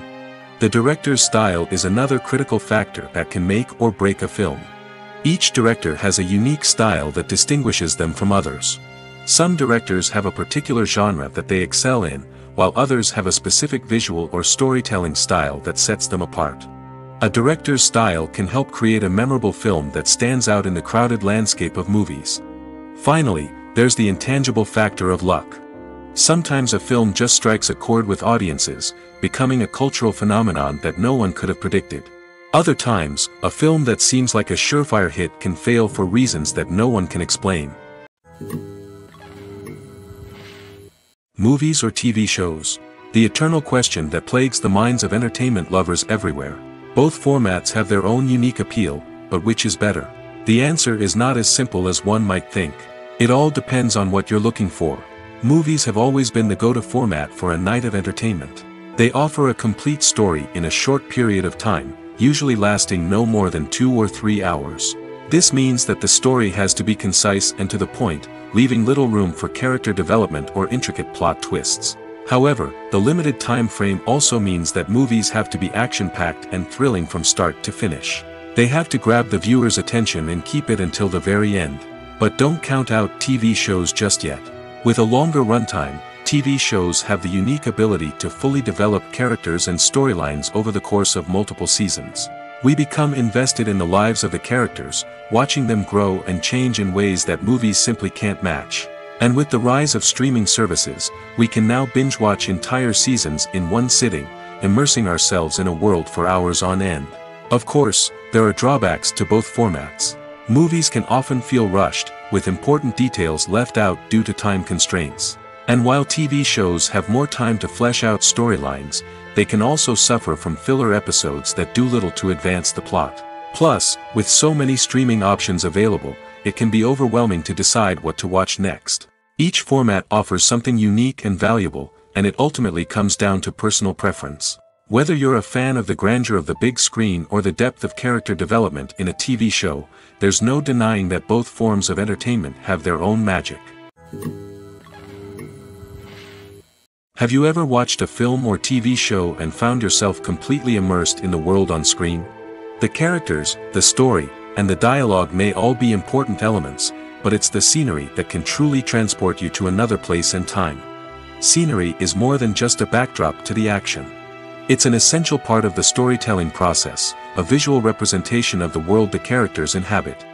The director's style is another critical factor that can make or break a film. Each director has a unique style that distinguishes them from others. Some directors have a particular genre that they excel in, while others have a specific visual or storytelling style that sets them apart. A director's style can help create a memorable film that stands out in the crowded landscape of movies. Finally, there's the intangible factor of luck. Sometimes a film just strikes a chord with audiences, becoming a cultural phenomenon that no one could have predicted. Other times, a film that seems like a surefire hit can fail for reasons that no one can explain. Movies or TV shows? The eternal question that plagues the minds of entertainment lovers everywhere. Both formats have their own unique appeal, but which is better? The answer is not as simple as one might think. It all depends on what you're looking for. Movies have always been the go-to format for a night of entertainment. They offer a complete story in a short period of time, usually lasting no more than 2 or 3 hours. This means that the story has to be concise and to the point, leaving little room for character development or intricate plot twists. However, the limited time frame also means that movies have to be action-packed and thrilling from start to finish. They have to grab the viewer's attention and keep it until the very end. But don't count out TV shows just yet. With a longer runtime, TV shows have the unique ability to fully develop characters and storylines over the course of multiple seasons. We become invested in the lives of the characters, watching them grow and change in ways that movies simply can't match. And with the rise of streaming services, we can now binge-watch entire seasons in one sitting, immersing ourselves in a world for hours on end. Of course, there are drawbacks to both formats. Movies can often feel rushed, with important details left out due to time constraints. And while TV shows have more time to flesh out storylines, they can also suffer from filler episodes that do little to advance the plot. Plus, with so many streaming options available, it can be overwhelming to decide what to watch next. Each format offers something unique and valuable, and it ultimately comes down to personal preference. Whether you're a fan of the grandeur of the big screen or the depth of character development in a TV show, there's no denying that both forms of entertainment have their own magic. Have you ever watched a film or TV show and found yourself completely immersed in the world on screen? The characters, the story, and the dialogue may all be important elements, but it's the scenery that can truly transport you to another place and time. Scenery is more than just a backdrop to the action. It's an essential part of the storytelling process, a visual representation of the world the characters inhabit.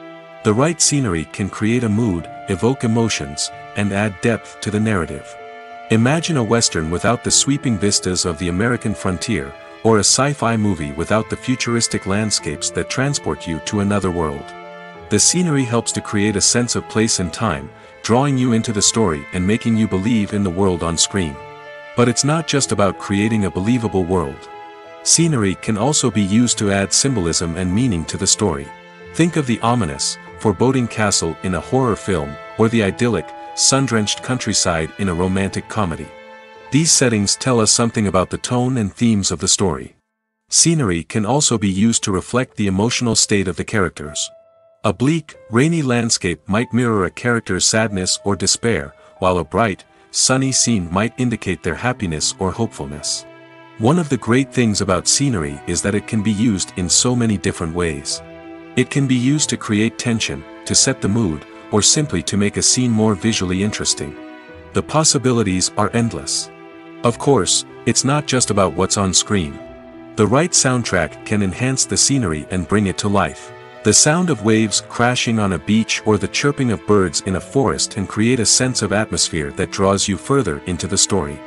The right scenery can create a mood, evoke emotions, and add depth to the narrative. Imagine a Western without the sweeping vistas of the American frontier, or a sci-fi movie without the futuristic landscapes that transport you to another world. The scenery helps to create a sense of place and time, drawing you into the story and making you believe in the world on screen. But it's not just about creating a believable world. Scenery can also be used to add symbolism and meaning to the story. Think of the ominous, foreboding castle in a horror film, or the idyllic, sun-drenched countryside in a romantic comedy. These settings tell us something about the tone and themes of the story. Scenery can also be used to reflect the emotional state of the characters. A bleak, rainy landscape might mirror a character's sadness or despair, while a bright, sunny scene might indicate their happiness or hopefulness. One of the great things about scenery is that it can be used in so many different ways. It can be used to create tension, to set the mood, or simply to make a scene more visually interesting. The possibilities are endless. Of course, it's not just about what's on screen. The right soundtrack can enhance the scenery and bring it to life. The sound of waves crashing on a beach or the chirping of birds in a forest can create a sense of atmosphere that draws you further into the story.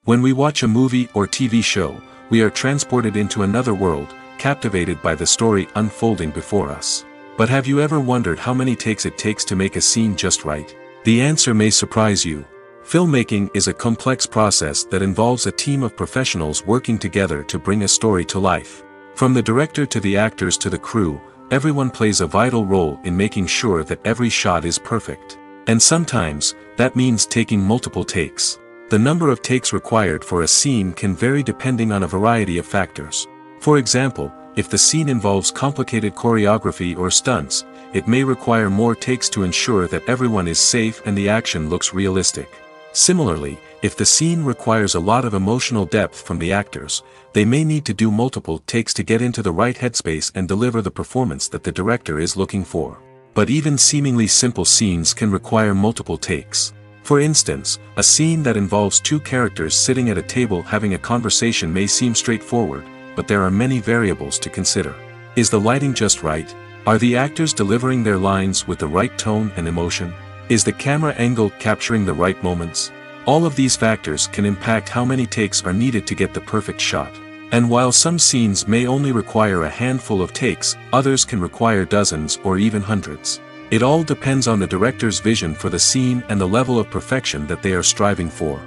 When we watch a movie or TV show, we are transported into another world, captivated by the story unfolding before us. But have you ever wondered how many takes it takes to make a scene just right? The answer may surprise you. Filmmaking is a complex process that involves a team of professionals working together to bring a story to life. From the director to the actors to the crew, everyone plays a vital role in making sure that every shot is perfect. And sometimes, that means taking multiple takes. The number of takes required for a scene can vary depending on a variety of factors. For example, if the scene involves complicated choreography or stunts, it may require more takes to ensure that everyone is safe and the action looks realistic. Similarly, if the scene requires a lot of emotional depth from the actors, they may need to do multiple takes to get into the right headspace and deliver the performance that the director is looking for. But even seemingly simple scenes can require multiple takes. For instance, a scene that involves two characters sitting at a table having a conversation may seem straightforward, but there are many variables to consider. Is the lighting just right? Are the actors delivering their lines with the right tone and emotion? Is the camera angle capturing the right moments? All of these factors can impact how many takes are needed to get the perfect shot. And while some scenes may only require a handful of takes, others can require dozens or even hundreds. It all depends on the director's vision for the scene and the level of perfection that they are striving for.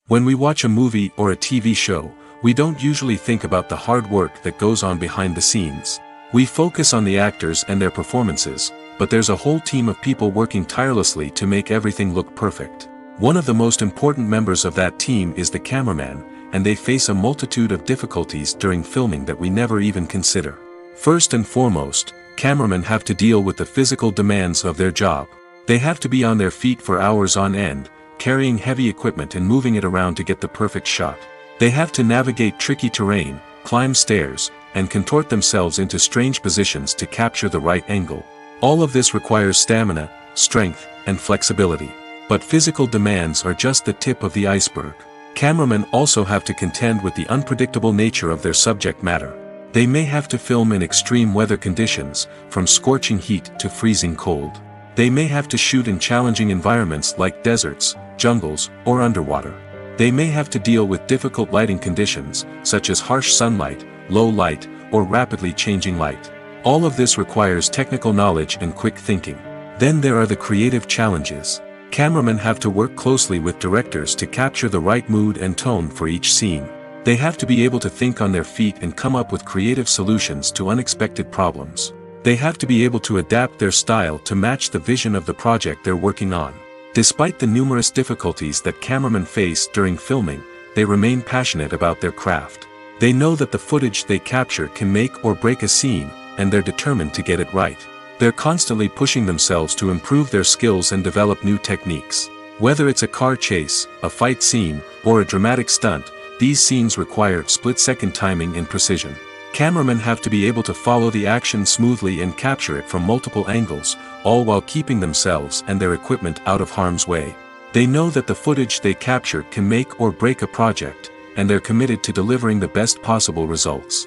When we watch a movie or a TV show, we don't usually think about the hard work that goes on behind the scenes. We focus on the actors and their performances, but there's a whole team of people working tirelessly to make everything look perfect. One of the most important members of that team is the cameraman, and they face a multitude of difficulties during filming that we never even consider. First and foremost, cameramen have to deal with the physical demands of their job. They have to be on their feet for hours on end, carrying heavy equipment and moving it around to get the perfect shot. They have to navigate tricky terrain, climb stairs, and contort themselves into strange positions to capture the right angle. All of this requires stamina, strength, and flexibility. But physical demands are just the tip of the iceberg. Cameramen also have to contend with the unpredictable nature of their subject matter. They may have to film in extreme weather conditions, from scorching heat to freezing cold. They may have to shoot in challenging environments like deserts, jungles, or underwater. They may have to deal with difficult lighting conditions, such as harsh sunlight, low light, or rapidly changing light. All of this requires technical knowledge and quick thinking. Then there are the creative challenges. Cameramen have to work closely with directors to capture the right mood and tone for each scene. They have to be able to think on their feet and come up with creative solutions to unexpected problems. They have to be able to adapt their style to match the vision of the project they're working on. Despite the numerous difficulties that cameramen face during filming, they remain passionate about their craft. They know that the footage they capture can make or break a scene, and they're determined to get it right. They're constantly pushing themselves to improve their skills and develop new techniques. Whether it's a car chase, a fight scene, or a dramatic stunt, these scenes require split-second timing and precision. Cameramen have to be able to follow the action smoothly and capture it from multiple angles, all while keeping themselves and their equipment out of harm's way. They know that the footage they capture can make or break a project, and they're committed to delivering the best possible results.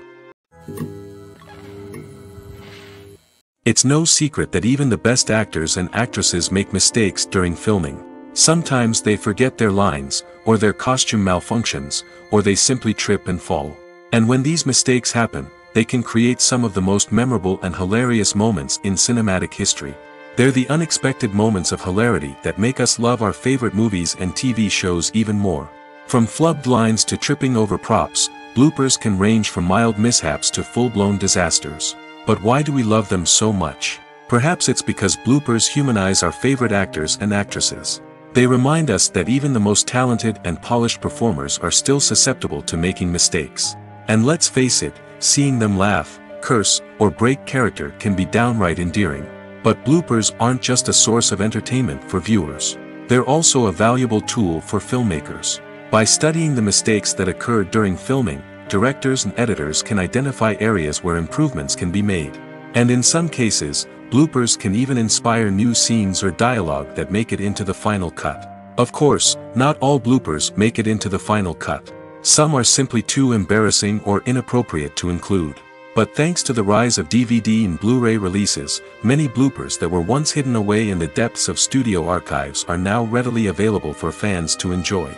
It's no secret that even the best actors and actresses make mistakes during filming. Sometimes they forget their lines, or their costume malfunctions, or they simply trip and fall. And when these mistakes happen, they can create some of the most memorable and hilarious moments in cinematic history. They're the unexpected moments of hilarity that make us love our favorite movies and TV shows even more. From flubbed lines to tripping over props, bloopers can range from mild mishaps to full-blown disasters. But why do we love them so much? Perhaps it's because bloopers humanize our favorite actors and actresses. They remind us that even the most talented and polished performers are still susceptible to making mistakes. And let's face it, seeing them laugh, curse, or break character can be downright endearing. But bloopers aren't just a source of entertainment for viewers. They're also a valuable tool for filmmakers. By studying the mistakes that occur during filming, directors and editors can identify areas where improvements can be made. And in some cases, bloopers can even inspire new scenes or dialogue that make it into the final cut. Of course, not all bloopers make it into the final cut. Some are simply too embarrassing or inappropriate to include. But thanks to the rise of DVD and Blu-ray releases, many bloopers that were once hidden away in the depths of studio archives are now readily available for fans to enjoy.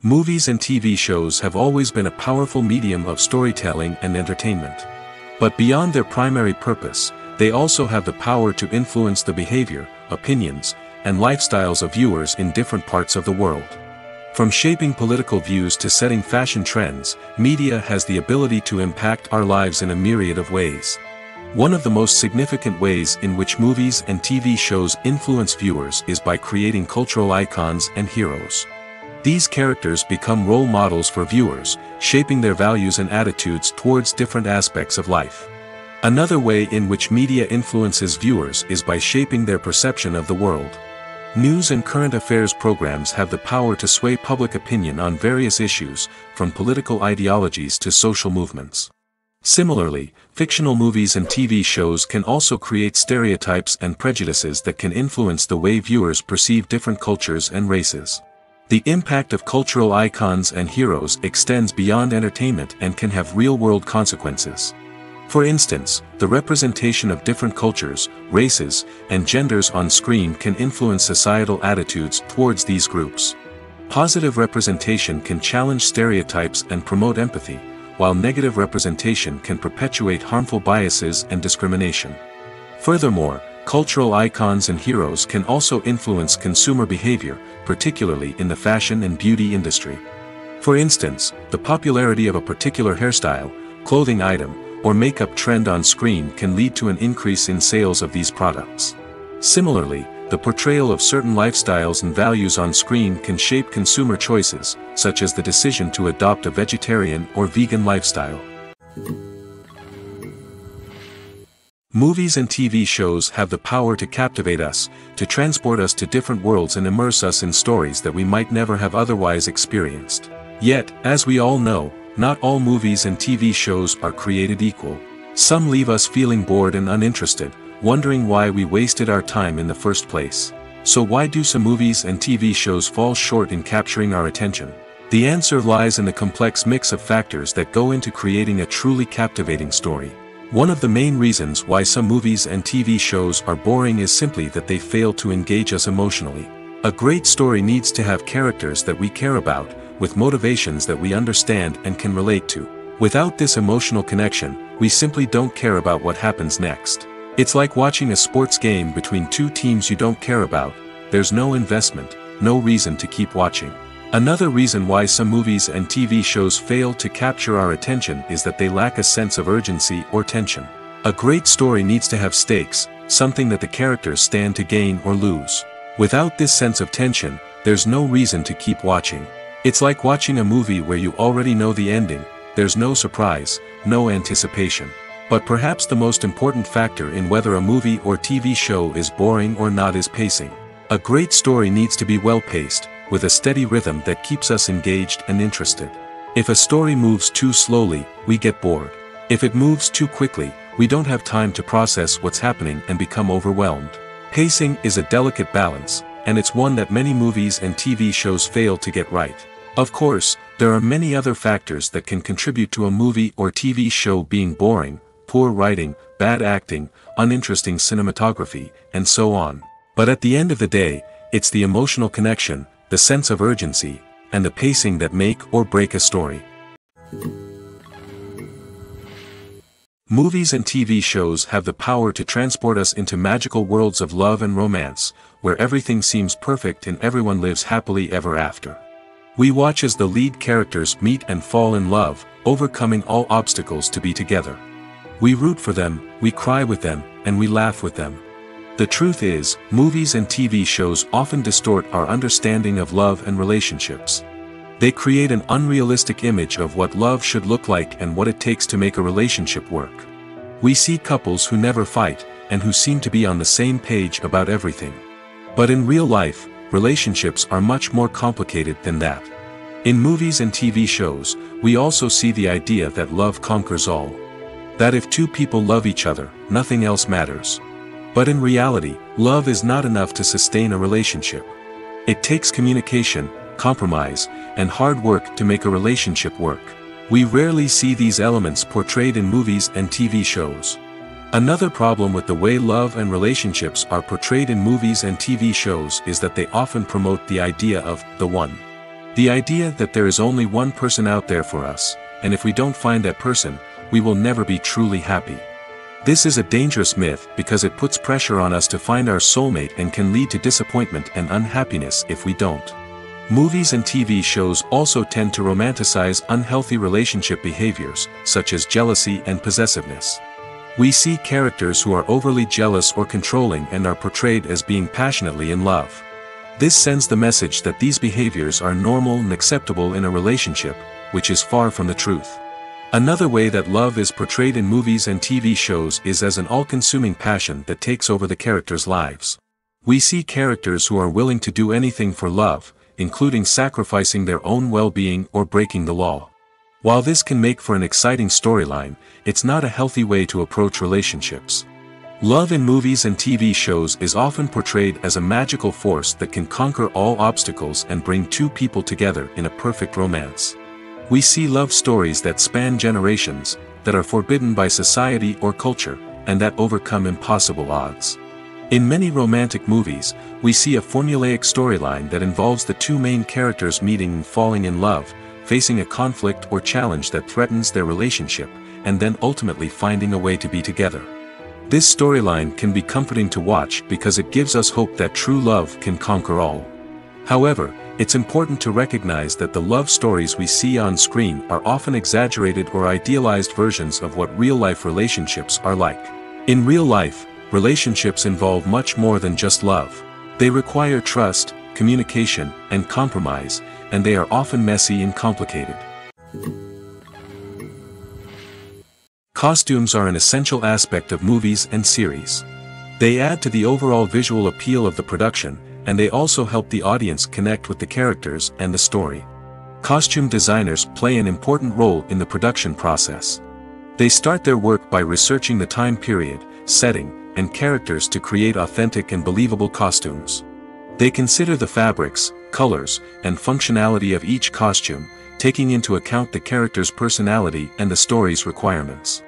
Movies and TV shows have always been a powerful medium of storytelling and entertainment. But beyond their primary purpose, they also have the power to influence the behavior, opinions, and lifestyles of viewers in different parts of the world. From shaping political views to setting fashion trends, media has the ability to impact our lives in a myriad of ways. One of the most significant ways in which movies and TV shows influence viewers is by creating cultural icons and heroes. These characters become role models for viewers, shaping their values and attitudes towards different aspects of life. Another way in which media influences viewers is by shaping their perception of the world. News and current affairs programs have the power to sway public opinion on various issues, from political ideologies to social movements. Similarly, fictional movies and TV shows can also create stereotypes and prejudices that can influence the way viewers perceive different cultures and races. The impact of cultural icons and heroes extends beyond entertainment and can have real-world consequences. For instance, the representation of different cultures, races, and genders on screen can influence societal attitudes towards these groups. Positive representation can challenge stereotypes and promote empathy, while negative representation can perpetuate harmful biases and discrimination. Furthermore, cultural icons and heroes can also influence consumer behavior, particularly in the fashion and beauty industry. For instance, the popularity of a particular hairstyle, clothing item, or makeup trend on screen can lead to an increase in sales of these products. Similarly, the portrayal of certain lifestyles and values on screen can shape consumer choices, such as the decision to adopt a vegetarian or vegan lifestyle. Movies and TV shows have the power to captivate us, to transport us to different worlds and immerse us in stories that we might never have otherwise experienced. Yet, as we all know, not all movies and TV shows are created equal. Some leave us feeling bored and uninterested, wondering why we wasted our time in the first place. So why do some movies and TV shows fall short in capturing our attention? The answer lies in the complex mix of factors that go into creating a truly captivating story. One of the main reasons why some movies and TV shows are boring is simply that they fail to engage us emotionally. A great story needs to have characters that we care about, with motivations that we understand and can relate to. Without this emotional connection, we simply don't care about what happens next. It's like watching a sports game between two teams you don't care about. There's no investment, no reason to keep watching. Another reason why some movies and TV shows fail to capture our attention is that they lack a sense of urgency or tension. A great story needs to have stakes, something that the characters stand to gain or lose. Without this sense of tension, there's no reason to keep watching. It's like watching a movie where you already know the ending. There's no surprise, no anticipation. But perhaps the most important factor in whether a movie or TV show is boring or not is pacing. A great story needs to be well-paced, with a steady rhythm that keeps us engaged and interested. If a story moves too slowly, we get bored. If it moves too quickly, we don't have time to process what's happening and become overwhelmed. Pacing is a delicate balance, and it's one that many movies and TV shows fail to get right. Of course, there are many other factors that can contribute to a movie or TV show being boring: poor writing, bad acting, uninteresting cinematography, and so on. But at the end of the day, it's the emotional connection, the sense of urgency, and the pacing that make or break a story. Movies and TV shows have the power to transport us into magical worlds of love and romance, where everything seems perfect and everyone lives happily ever after. We watch as the lead characters meet and fall in love, overcoming all obstacles to be together. We root for them, we cry with them, and we laugh with them. The truth is, movies and TV shows often distort our understanding of love and relationships. They create an unrealistic image of what love should look like and what it takes to make a relationship work. We see couples who never fight, and who seem to be on the same page about everything. But in real life, relationships are much more complicated than that. In movies and TV shows, we also see the idea that love conquers all. That if two people love each other, nothing else matters. But in reality, love is not enough to sustain a relationship. It takes communication, compromise, and hard work to make a relationship work. We rarely see these elements portrayed in movies and TV shows. Another problem with the way love and relationships are portrayed in movies and TV shows is that they often promote the idea of the one. The idea that there is only one person out there for us, and if we don't find that person, we will never be truly happy. This is a dangerous myth because it puts pressure on us to find our soulmate and can lead to disappointment and unhappiness if we don't. Movies and TV shows also tend to romanticize unhealthy relationship behaviors, such as jealousy and possessiveness. We see characters who are overly jealous or controlling and are portrayed as being passionately in love. This sends the message that these behaviors are normal and acceptable in a relationship, which is far from the truth. Another way that love is portrayed in movies and TV shows is as an all-consuming passion that takes over the characters' lives. We see characters who are willing to do anything for love, including sacrificing their own well-being or breaking the law. While this can make for an exciting storyline, it's not a healthy way to approach relationships. Love in movies and TV shows is often portrayed as a magical force that can conquer all obstacles and bring two people together in a perfect romance. We see love stories that span generations, that are forbidden by society or culture, and that overcome impossible odds. In many romantic movies, we see a formulaic storyline that involves the two main characters meeting and falling in love, facing a conflict or challenge that threatens their relationship, and then ultimately finding a way to be together. This storyline can be comforting to watch because it gives us hope that true love can conquer all. However, It's important to recognize that the love stories we see on screen are often exaggerated or idealized versions of what real-life relationships are like. In real life, relationships involve much more than just love. They require trust, communication, and compromise, and they are often messy and complicated. Costumes are an essential aspect of movies and series. They add to the overall visual appeal of the production, and they also help the audience connect with the characters and the story. Costume designers play an important role in the production process. They start their work by researching the time period, setting, and characters to create authentic and believable costumes. They consider the fabrics, colors, and functionality of each costume, taking into account the character's personality and the story's requirements.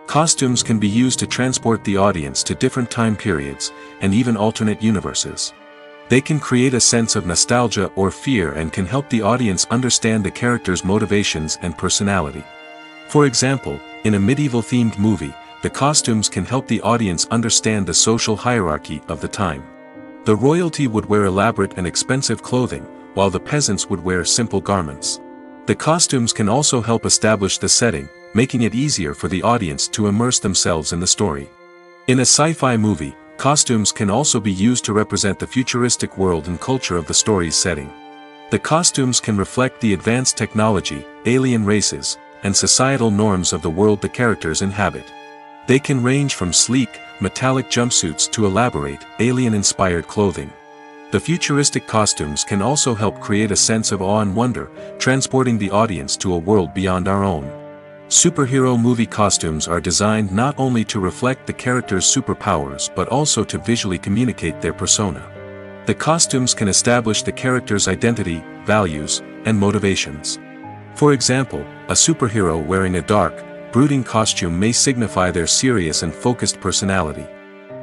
Costumes can be used to transport the audience to different time periods, and even alternate universes. They can create a sense of nostalgia or fear and can help the audience understand the character's motivations and personality. For example, in a medieval-themed movie, the costumes can help the audience understand the social hierarchy of the time. The royalty would wear elaborate and expensive clothing, while the peasants would wear simple garments. The costumes can also help establish the setting, making it easier for the audience to immerse themselves in the story. In a sci-fi movie, costumes can also be used to represent the futuristic world and culture of the story's setting. The costumes can reflect the advanced technology, alien races, and societal norms of the world the characters inhabit. They can range from sleek, metallic jumpsuits to elaborate, alien-inspired clothing. The futuristic costumes can also help create a sense of awe and wonder, transporting the audience to a world beyond our own. Superhero movie costumes are designed not only to reflect the character's superpowers but also to visually communicate their persona. The costumes can establish the character's identity, values, and motivations. For example, a superhero wearing a dark, brooding costume may signify their serious and focused personality.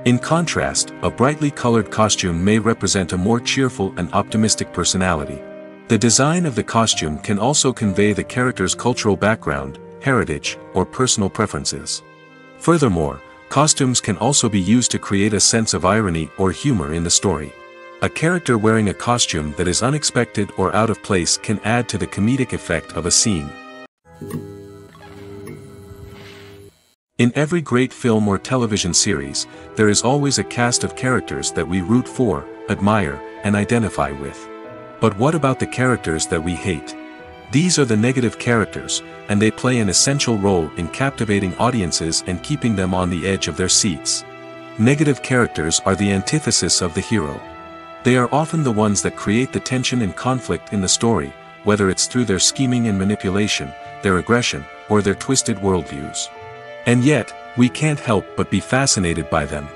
In contrast, a brightly colored costume may represent a more cheerful and optimistic personality. The design of the costume can also convey the character's cultural background, heritage, or personal preferences. Furthermore, costumes can also be used to create a sense of irony or humor in the story. A character wearing a costume that is unexpected or out of place can add to the comedic effect of a scene. In every great film or television series, there is always a cast of characters that we root for, admire, and identify with. But what about the characters that we hate? These are the negative characters, and they play an essential role in captivating audiences and keeping them on the edge of their seats. Negative characters are the antithesis of the hero. They are often the ones that create the tension and conflict in the story, whether it's through their scheming and manipulation, their aggression, or their twisted worldviews. And yet, we can't help but be fascinated by them.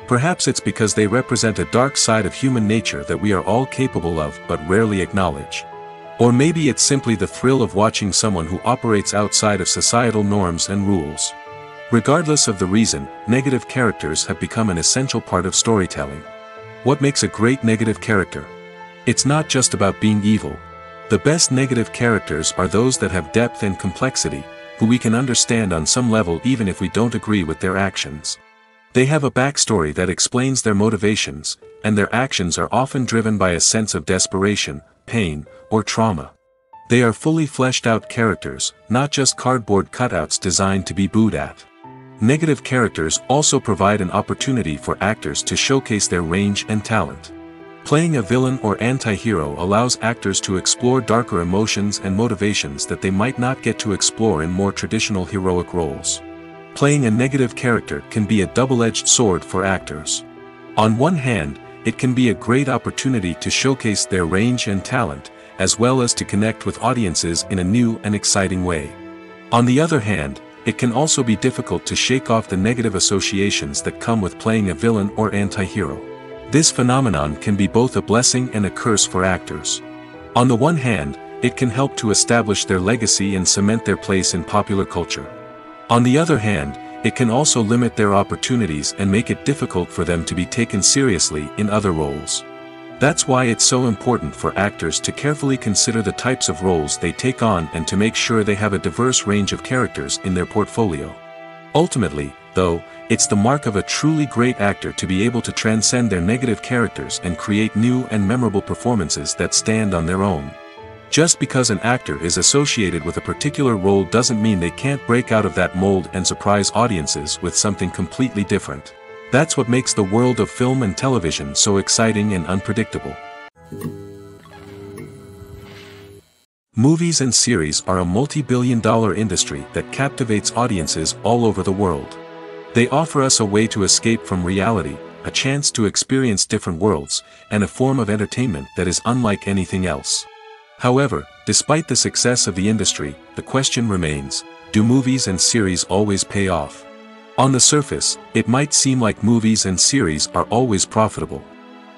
Perhaps it's because they represent a dark side of human nature that we are all capable of but rarely acknowledge. Or maybe it's simply the thrill of watching someone who operates outside of societal norms and rules. Regardless of the reason, negative characters have become an essential part of storytelling. What makes a great negative character? It's not just about being evil. The best negative characters are those that have depth and complexity, who we can understand on some level even if we don't agree with their actions. They have a backstory that explains their motivations, and their actions are often driven by a sense of desperation, pain, or trauma. They are fully fleshed out characters, not just cardboard cutouts designed to be booed at. Negative characters also provide an opportunity for actors to showcase their range and talent. Playing a villain or anti-hero allows actors to explore darker emotions and motivations that they might not get to explore in more traditional heroic roles. Playing a negative character can be a double-edged sword for actors. On one hand, it can be a great opportunity to showcase their range and talent, as well as to connect with audiences in a new and exciting way. On the other hand, it can also be difficult to shake off the negative associations that come with playing a villain or anti-hero. This phenomenon can be both a blessing and a curse for actors. On the one hand, it can help to establish their legacy and cement their place in popular culture. On the other hand, it can also limit their opportunities and make it difficult for them to be taken seriously in other roles. That's why it's so important for actors to carefully consider the types of roles they take on and to make sure they have a diverse range of characters in their portfolio. Ultimately, though, it's the mark of a truly great actor to be able to transcend their negative characters and create new and memorable performances that stand on their own. Just because an actor is associated with a particular role doesn't mean they can't break out of that mold and surprise audiences with something completely different. That's what makes the world of film and television so exciting and unpredictable. Movies and series are a multi-billion-dollar industry that captivates audiences all over the world. They offer us a way to escape from reality, a chance to experience different worlds, and a form of entertainment that is unlike anything else. However, despite the success of the industry, the question remains, do movies and series always pay off? On the surface, it might seem like movies and series are always profitable.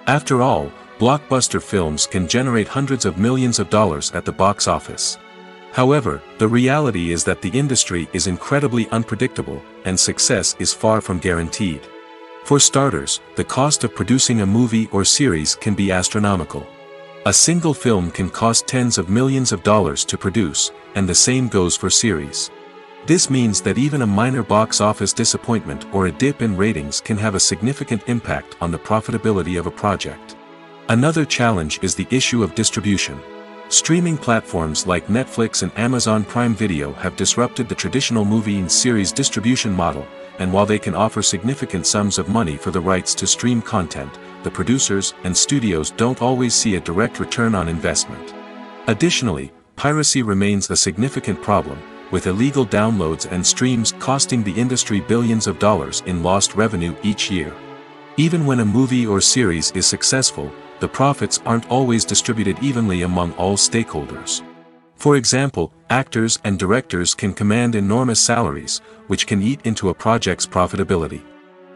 After all, blockbuster films can generate hundreds of millions of dollars at the box office. However, the reality is that the industry is incredibly unpredictable, and success is far from guaranteed. For starters, the cost of producing a movie or series can be astronomical. A single film can cost tens of millions of dollars to produce, and the same goes for series. This means that even a minor box office disappointment or a dip in ratings can have a significant impact on the profitability of a project. Another challenge is the issue of distribution. Streaming platforms like Netflix and Amazon Prime Video have disrupted the traditional movie and series distribution model, and while they can offer significant sums of money for the rights to stream content, the producers and studios don't always see a direct return on investment. Additionally, piracy remains a significant problem, with illegal downloads and streams costing the industry billions of dollars in lost revenue each year. Even when a movie or series is successful, the profits aren't always distributed evenly among all stakeholders. For example, actors and directors can command enormous salaries, which can eat into a project's profitability.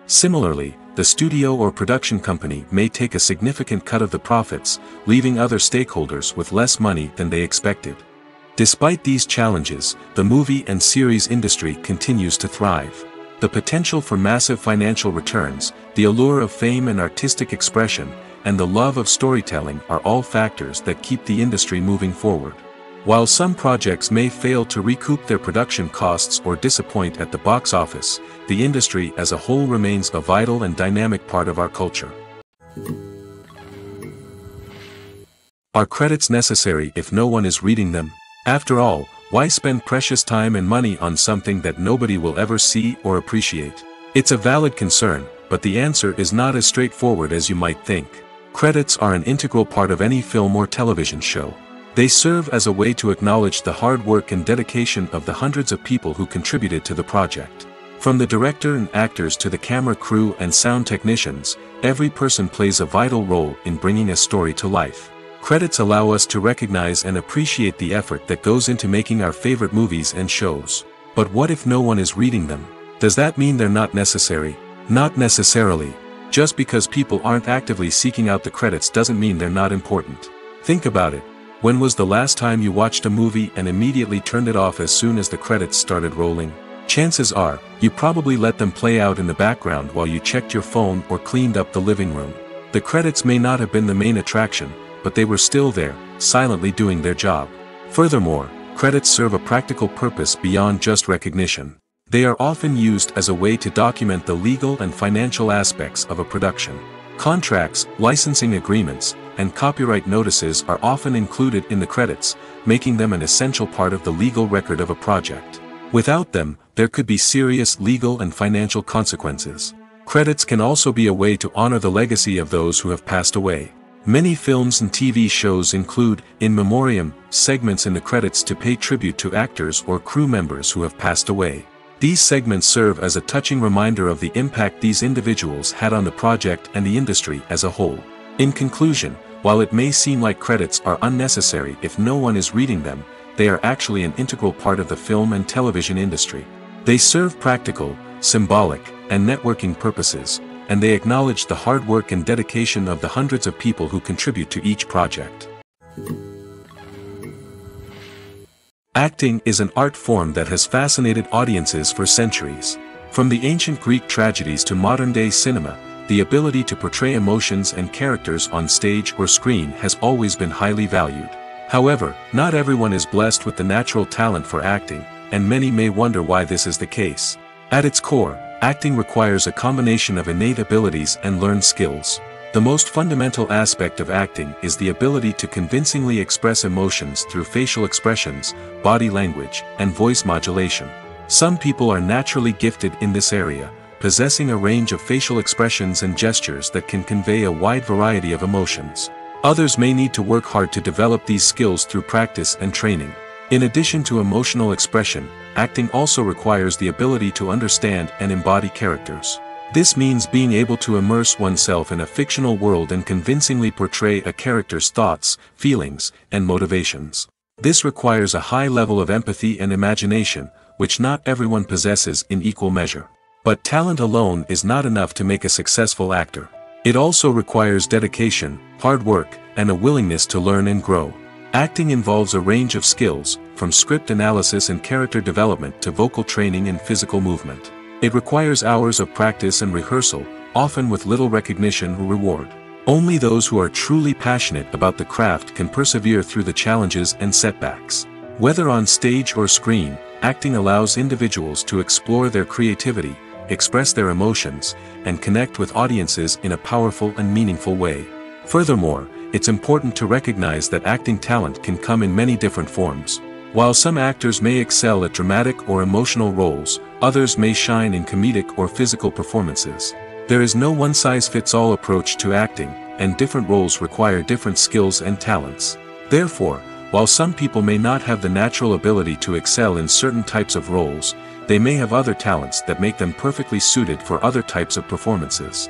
Similarly, the studio or production company may take a significant cut of the profits, leaving other stakeholders with less money than they expected. Despite these challenges, the movie and series industry continues to thrive. The potential for massive financial returns, the allure of fame and artistic expression, and the love of storytelling are all factors that keep the industry moving forward. While some projects may fail to recoup their production costs or disappoint at the box office, the industry as a whole remains a vital and dynamic part of our culture. Are credits necessary if no one is reading them? After all, why spend precious time and money on something that nobody will ever see or appreciate? It's a valid concern, but the answer is not as straightforward as you might think. Credits are an integral part of any film or television show. They serve as a way to acknowledge the hard work and dedication of the hundreds of people who contributed to the project. From the director and actors to the camera crew and sound technicians, every person plays a vital role in bringing a story to life. Credits allow us to recognize and appreciate the effort that goes into making our favorite movies and shows. But what if no one is reading them? Does that mean they're not necessary? Not necessarily. Just because people aren't actively seeking out the credits doesn't mean they're not important. Think about it. When was the last time you watched a movie and immediately turned it off as soon as the credits started rolling? Chances are, you probably let them play out in the background while you checked your phone or cleaned up the living room. The credits may not have been the main attraction, but they were still there, silently doing their job. Furthermore, credits serve a practical purpose beyond just recognition. They are often used as a way to document the legal and financial aspects of a production. Contracts, licensing agreements, and copyright notices are often included in the credits, making them an essential part of the legal record of a project. Without them, there could be serious legal and financial consequences. Credits can also be a way to honor the legacy of those who have passed away. Many films and TV shows include, in memoriam, segments in the credits to pay tribute to actors or crew members who have passed away. These segments serve as a touching reminder of the impact these individuals had on the project and the industry as a whole. In conclusion, while it may seem like credits are unnecessary if no one is reading them, they are actually an integral part of the film and television industry. They serve practical, symbolic, and networking purposes, and they acknowledge the hard work and dedication of the hundreds of people who contribute to each project. Acting is an art form that has fascinated audiences for centuries. From the ancient Greek tragedies to modern-day cinema, the ability to portray emotions and characters on stage or screen has always been highly valued. However, not everyone is blessed with the natural talent for acting, and many may wonder why this is the case. At its core, Acting requires a combination of innate abilities and learned skills. The most fundamental aspect of acting is the ability to convincingly express emotions through facial expressions, body language, and voice modulation. Some people are naturally gifted in this area, possessing a range of facial expressions and gestures that can convey a wide variety of emotions. Others may need to work hard to develop these skills through practice and training. In addition to emotional expression, acting also requires the ability to understand and embody characters. This means being able to immerse oneself in a fictional world and convincingly portray a character's thoughts, feelings, and motivations. This requires a high level of empathy and imagination, which not everyone possesses in equal measure. But talent alone is not enough to make a successful actor. It also requires dedication, hard work, and a willingness to learn and grow. Acting involves a range of skills, from script analysis and character development to vocal training and physical movement. It requires hours of practice and rehearsal, often with little recognition or reward. Only those who are truly passionate about the craft can persevere through the challenges and setbacks. Whether on stage or screen, acting allows individuals to explore their creativity, express their emotions, and connect with audiences in a powerful and meaningful way. Furthermore, it's important to recognize that acting talent can come in many different forms. While some actors may excel at dramatic or emotional roles, others may shine in comedic or physical performances. There is no one-size-fits-all approach to acting, and different roles require different skills and talents. Therefore, while some people may not have the natural ability to excel in certain types of roles, they may have other talents that make them perfectly suited for other types of performances.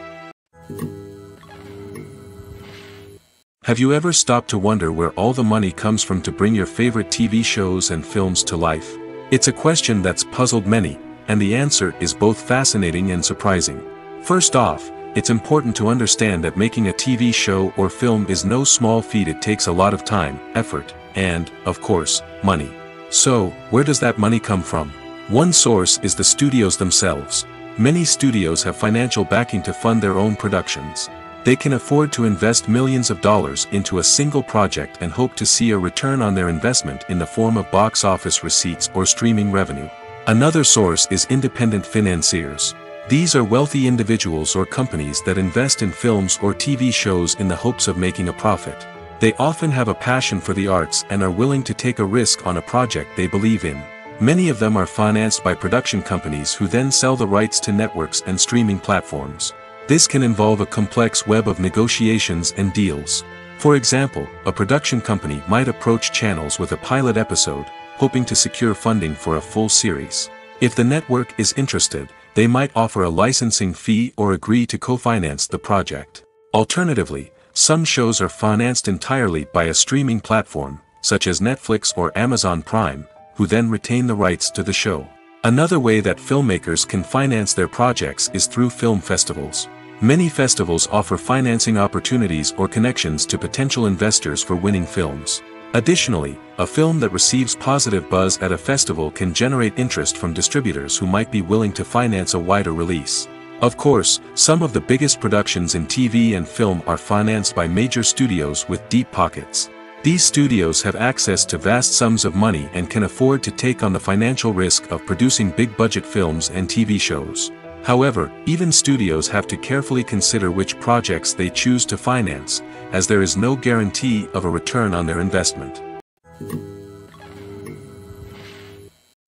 Have you ever stopped to wonder where all the money comes from to bring your favorite TV shows and films to life? It's a question that's puzzled many, and the answer is both fascinating and surprising. First off, it's important to understand that making a TV show or film is no small feat. It takes a lot of time, effort, and, of course, money. So, where does that money come from? One source is the studios themselves. Many studios have financial backing to fund their own productions. They can afford to invest millions of dollars into a single project and hope to see a return on their investment in the form of box office receipts or streaming revenue. Another source is independent financiers. These are wealthy individuals or companies that invest in films or TV shows in the hopes of making a profit. They often have a passion for the arts and are willing to take a risk on a project they believe in. Many of them are financed by production companies who then sell the rights to networks and streaming platforms. This can involve a complex web of negotiations and deals. For example, a production company might approach channels with a pilot episode, hoping to secure funding for a full series. If the network is interested, they might offer a licensing fee or agree to co-finance the project. Alternatively, some shows are financed entirely by a streaming platform, such as Netflix or Amazon Prime, who then retain the rights to the show. Another way that filmmakers can finance their projects is through film festivals. Many festivals offer financing opportunities or connections to potential investors for winning films. Additionally, a film that receives positive buzz at a festival can generate interest from distributors who might be willing to finance a wider release. Of course, some of the biggest productions in TV and film are financed by major studios with deep pockets. These studios have access to vast sums of money and can afford to take on the financial risk of producing big-budget films and TV shows. However, even studios have to carefully consider which projects they choose to finance, as there is no guarantee of a return on their investment.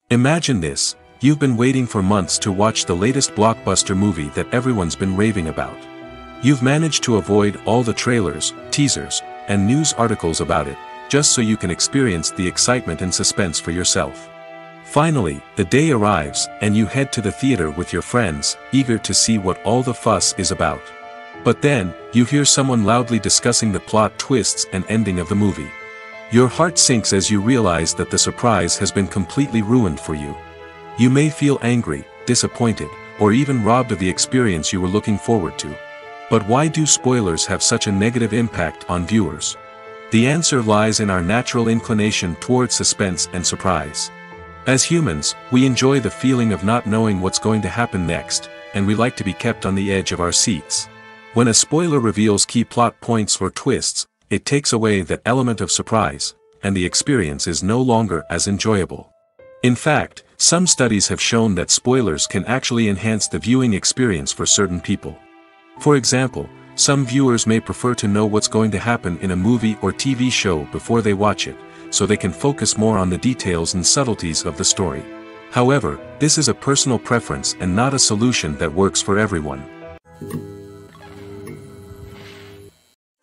Imagine this: you've been waiting for months to watch the latest blockbuster movie that everyone's been raving about. You've managed to avoid all the trailers, teasers, and news articles about it, just so you can experience the excitement and suspense for yourself. Finally, the day arrives, and you head to the theater with your friends, eager to see what all the fuss is about. But then, you hear someone loudly discussing the plot twists and ending of the movie. Your heart sinks as you realize that the surprise has been completely ruined for you. You may feel angry, disappointed, or even robbed of the experience you were looking forward to. But why do spoilers have such a negative impact on viewers? The answer lies in our natural inclination toward suspense and surprise. As humans, we enjoy the feeling of not knowing what's going to happen next, and we like to be kept on the edge of our seats. When a spoiler reveals key plot points or twists, it takes away that element of surprise, and the experience is no longer as enjoyable. In fact, Some studies have shown that spoilers can actually enhance the viewing experience for certain people. For example, some viewers may prefer to know what's going to happen in a movie or TV show before they watch it, so they can focus more on the details and subtleties of the story. However, this is a personal preference and not a solution that works for everyone.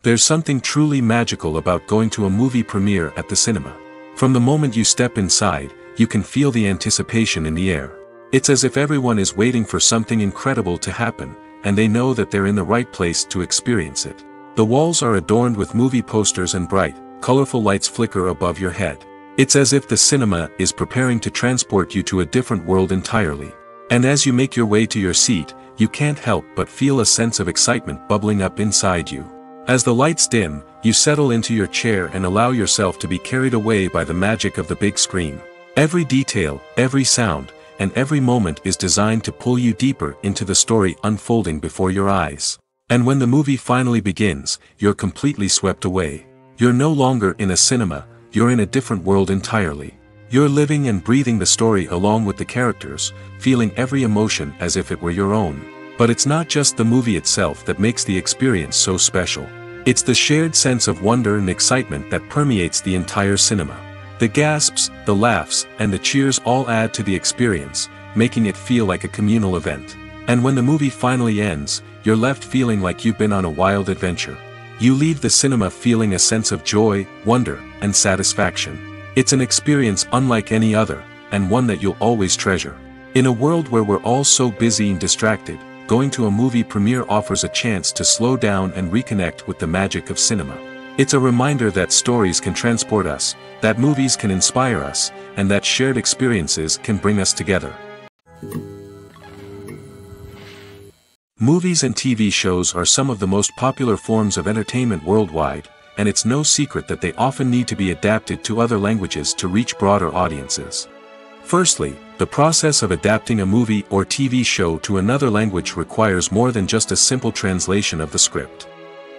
There's something truly magical about going to a movie premiere at the cinema. From the moment you step inside, you can feel the anticipation in the air. It's as if everyone is waiting for something incredible to happen, and they know that they're in the right place to experience it. The walls are adorned with movie posters and bright, colorful lights flicker above your head. It's as if the cinema is preparing to transport you to a different world entirely. And as you make your way to your seat, you can't help but feel a sense of excitement bubbling up inside you. As the lights dim, you settle into your chair and allow yourself to be carried away by the magic of the big screen. Every detail, every sound, and every moment is designed to pull you deeper into the story unfolding before your eyes. And when the movie finally begins, you're completely swept away. You're no longer in a cinema, you're in a different world entirely. You're living and breathing the story along with the characters, feeling every emotion as if it were your own. But it's not just the movie itself that makes the experience so special. It's the shared sense of wonder and excitement that permeates the entire cinema. The gasps, the laughs, and the cheers all add to the experience, making it feel like a communal event. And when the movie finally ends, you're left feeling like you've been on a wild adventure. You leave the cinema feeling a sense of joy, wonder, and satisfaction. It's an experience unlike any other, and one that you'll always treasure. In a world where we're all so busy and distracted, going to a movie premiere offers a chance to slow down and reconnect with the magic of cinema. It's a reminder that stories can transport us, that movies can inspire us, and that shared experiences can bring us together. Movies and TV shows are some of the most popular forms of entertainment worldwide, and it's no secret that they often need to be adapted to other languages to reach broader audiences. Firstly, the process of adapting a movie or TV show to another language requires more than just a simple translation of the script.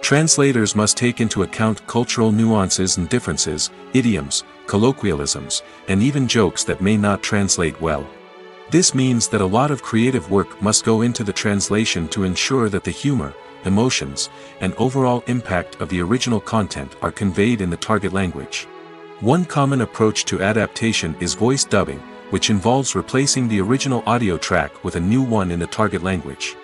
Translators must take into account cultural nuances and differences, idioms, colloquialisms, and even jokes that may not translate well. This means that a lot of creative work must go into the translation to ensure that the humor, emotions, and overall impact of the original content are conveyed in the target language. One common approach to adaptation is voice dubbing, which involves replacing the original audio track with a new one in the target language.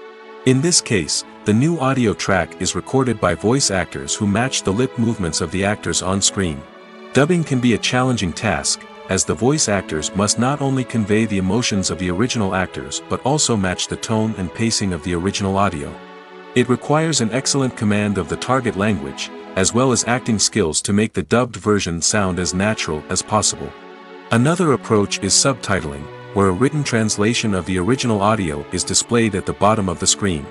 In this case, the new audio track is recorded by voice actors who match the lip movements of the actors on screen. Dubbing can be a challenging task, as the voice actors must not only convey the emotions of the original actors but also match the tone and pacing of the original audio. It requires an excellent command of the target language, as well as acting skills to make the dubbed version sound as natural as possible. Another approach is subtitling, where a written translation of the original audio is displayed at the bottom of the screen.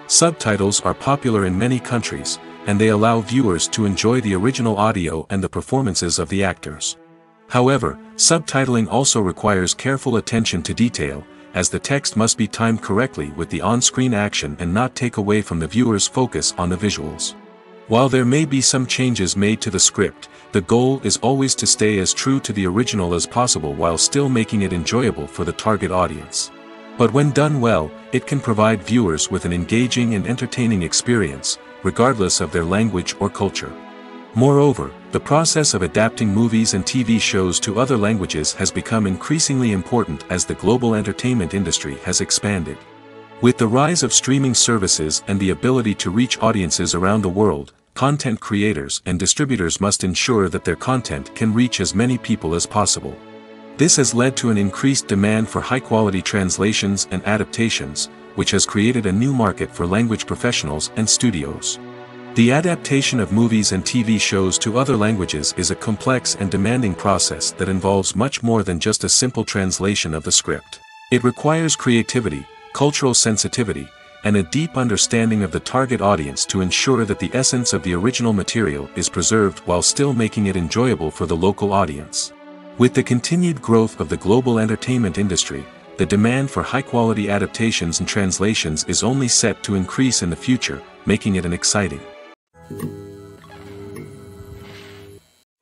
Subtitles are popular in many countries, and they allow viewers to enjoy the original audio and the performances of the actors. However, subtitling also requires careful attention to detail, as the text must be timed correctly with the on-screen action and not take away from the viewer's focus on the visuals. While there may be some changes made to the script, the goal is always to stay as true to the original as possible while still making it enjoyable for the target audience. But when done well, it can provide viewers with an engaging and entertaining experience, regardless of their language or culture. Moreover, the process of adapting movies and TV shows to other languages has become increasingly important as the global entertainment industry has expanded. With the rise of streaming services and the ability to reach audiences around the world, content creators and distributors must ensure that their content can reach as many people as possible. This has led to an increased demand for high-quality translations and adaptations, which has created a new market for language professionals and studios. The adaptation of movies and TV shows to other languages is a complex and demanding process that involves much more than just a simple translation of the script. It requires creativity, cultural sensitivity, and a deep understanding of the target audience to ensure that the essence of the original material is preserved while still making it enjoyable for the local audience. With the continued growth of the global entertainment industry, the demand for high-quality adaptations and translations is only set to increase in the future, making it an exciting.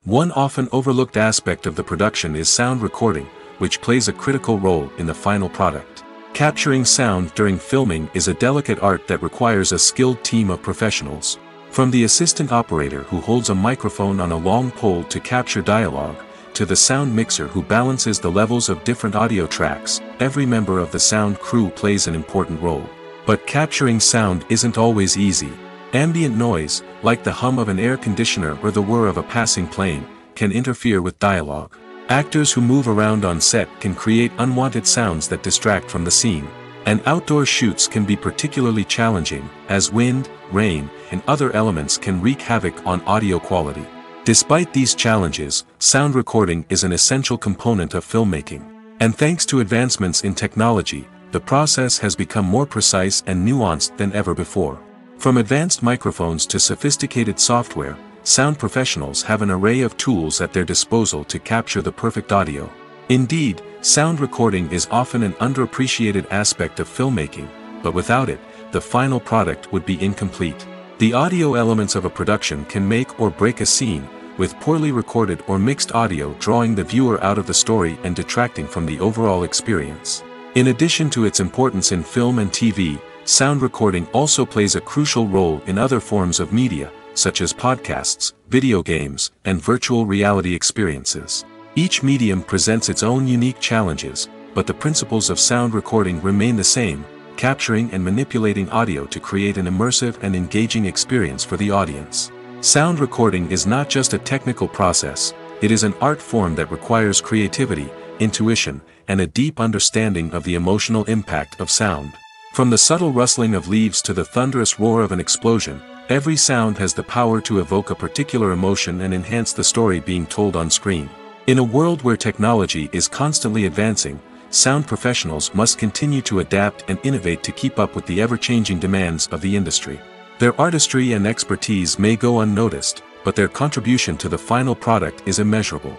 One often overlooked aspect of the production is sound recording, which plays a critical role in the final product. Capturing sound during filming is a delicate art that requires a skilled team of professionals. From the assistant operator who holds a microphone on a long pole to capture dialogue, to the sound mixer who balances the levels of different audio tracks, every member of the sound crew plays an important role. But capturing sound isn't always easy. Ambient noise, like the hum of an air conditioner or the whir of a passing plane, can interfere with dialogue. Actors who move around on set can create unwanted sounds that distract from the scene. And outdoor shoots can be particularly challenging, as wind, rain, and other elements can wreak havoc on audio quality. Despite these challenges, sound recording is an essential component of filmmaking. And thanks to advancements in technology, the process has become more precise and nuanced than ever before. From advanced microphones to sophisticated software, sound professionals have an array of tools at their disposal to capture the perfect audio. Indeed, sound recording is often an underappreciated aspect of filmmaking, but without it, the final product would be incomplete. The audio elements of a production can make or break a scene, with poorly recorded or mixed audio drawing the viewer out of the story and detracting from the overall experience. In addition to its importance in film and TV, sound recording also plays a crucial role in other forms of media, such as podcasts, video games, and virtual reality experiences. Each medium presents its own unique challenges, but the principles of sound recording remain the same, capturing and manipulating audio to create an immersive and engaging experience for the audience. Sound recording is not just a technical process, it is an art form that requires creativity, intuition, and a deep understanding of the emotional impact of sound. From the subtle rustling of leaves to the thunderous roar of an explosion, every sound has the power to evoke a particular emotion and enhance the story being told on screen. In a world where technology is constantly advancing, sound professionals must continue to adapt and innovate to keep up with the ever-changing demands of the industry. Their artistry and expertise may go unnoticed, but their contribution to the final product is immeasurable.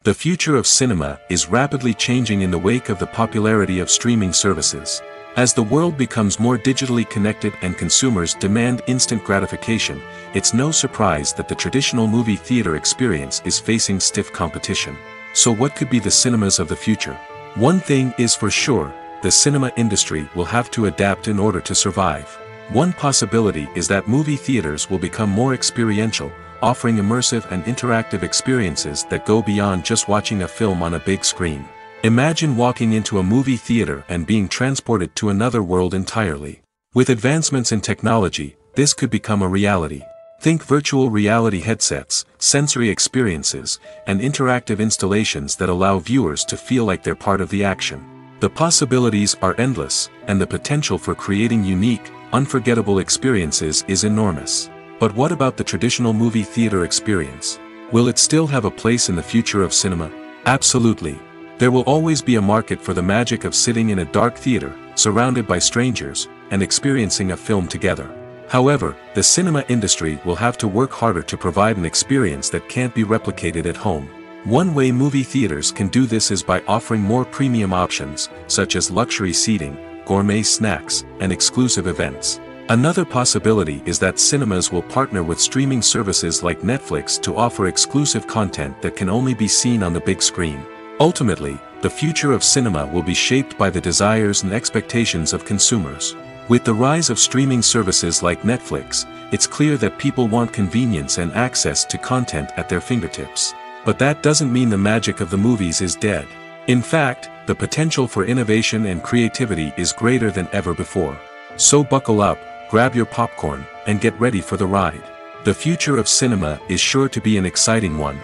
The future of cinema is rapidly changing in the wake of the popularity of streaming services. As the world becomes more digitally connected and consumers demand instant gratification, it's no surprise that the traditional movie theater experience is facing stiff competition. So what could be the cinemas of the future? One thing is for sure, the cinema industry will have to adapt in order to survive. One possibility is that movie theaters will become more experiential, offering immersive and interactive experiences that go beyond just watching a film on a big screen. Imagine walking into a movie theater and being transported to another world entirely. With advancements in technology, this could become a reality. Think virtual reality headsets, sensory experiences, and interactive installations that allow viewers to feel like they're part of the action. The possibilities are endless, and the potential for creating unique, unforgettable experiences is enormous. But what about the traditional movie theater experience? Will it still have a place in the future of cinema? Absolutely. There will always be a market for the magic of sitting in a dark theater, surrounded by strangers, and experiencing a film together. However, the cinema industry will have to work harder to provide an experience that can't be replicated at home. One way movie theaters can do this is by offering more premium options, such as luxury seating, gourmet snacks, and exclusive events. Another possibility is that cinemas will partner with streaming services like Netflix to offer exclusive content that can only be seen on the big screen. Ultimately, the future of cinema will be shaped by the desires and expectations of consumers. With the rise of streaming services like Netflix, it's clear that people want convenience and access to content at their fingertips. But that doesn't mean the magic of the movies is dead. In fact, the potential for innovation and creativity is greater than ever before. So buckle up, grab your popcorn, and get ready for the ride. The future of cinema is sure to be an exciting one.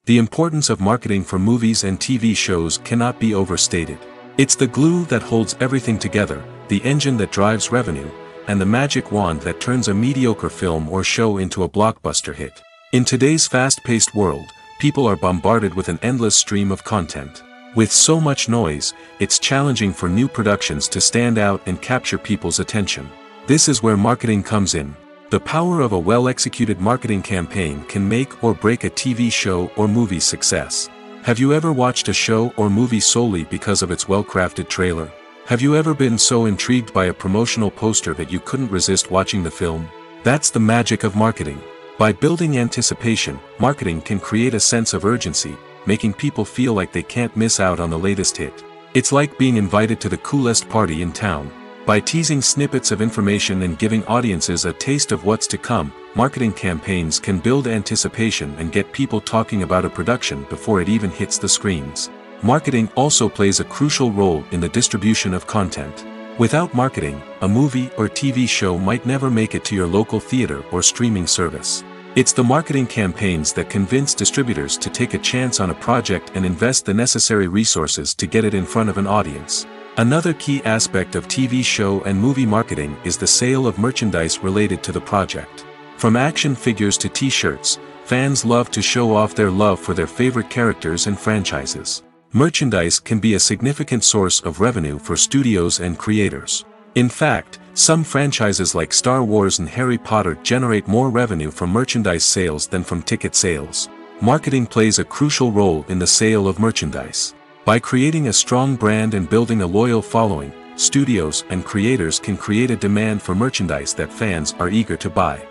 The importance of marketing for movies and TV shows cannot be overstated. It's the glue that holds everything together, the engine that drives revenue, and the magic wand that turns a mediocre film or show into a blockbuster hit. In today's fast-paced world, people are bombarded with an endless stream of content. With so much noise, it's challenging for new productions to stand out and capture people's attention. This is where marketing comes in. The power of a well-executed marketing campaign can make or break a TV show or movie's success. Have you ever watched a show or movie solely because of its well-crafted trailer? Have you ever been so intrigued by a promotional poster that you couldn't resist watching the film? That's the magic of marketing. By building anticipation, marketing can create a sense of urgency, making people feel like they can't miss out on the latest hit. It's like being invited to the coolest party in town. By teasing snippets of information and giving audiences a taste of what's to come, marketing campaigns can build anticipation and get people talking about a production before it even hits the screens. Marketing also plays a crucial role in the distribution of content. Without marketing, a movie or TV show might never make it to your local theater or streaming service. It's the marketing campaigns that convince distributors to take a chance on a project and invest the necessary resources to get it in front of an audience. Another key aspect of TV show and movie marketing is the sale of merchandise related to the project. From action figures to t-shirts, fans love to show off their love for their favorite characters and franchises. Merchandise can be a significant source of revenue for studios and creators. In fact, some franchises like Star Wars and Harry Potter generate more revenue from merchandise sales than from ticket sales. Marketing plays a crucial role in the sale of merchandise. By creating a strong brand and building a loyal following, studios and creators can create a demand for merchandise that fans are eager to buy.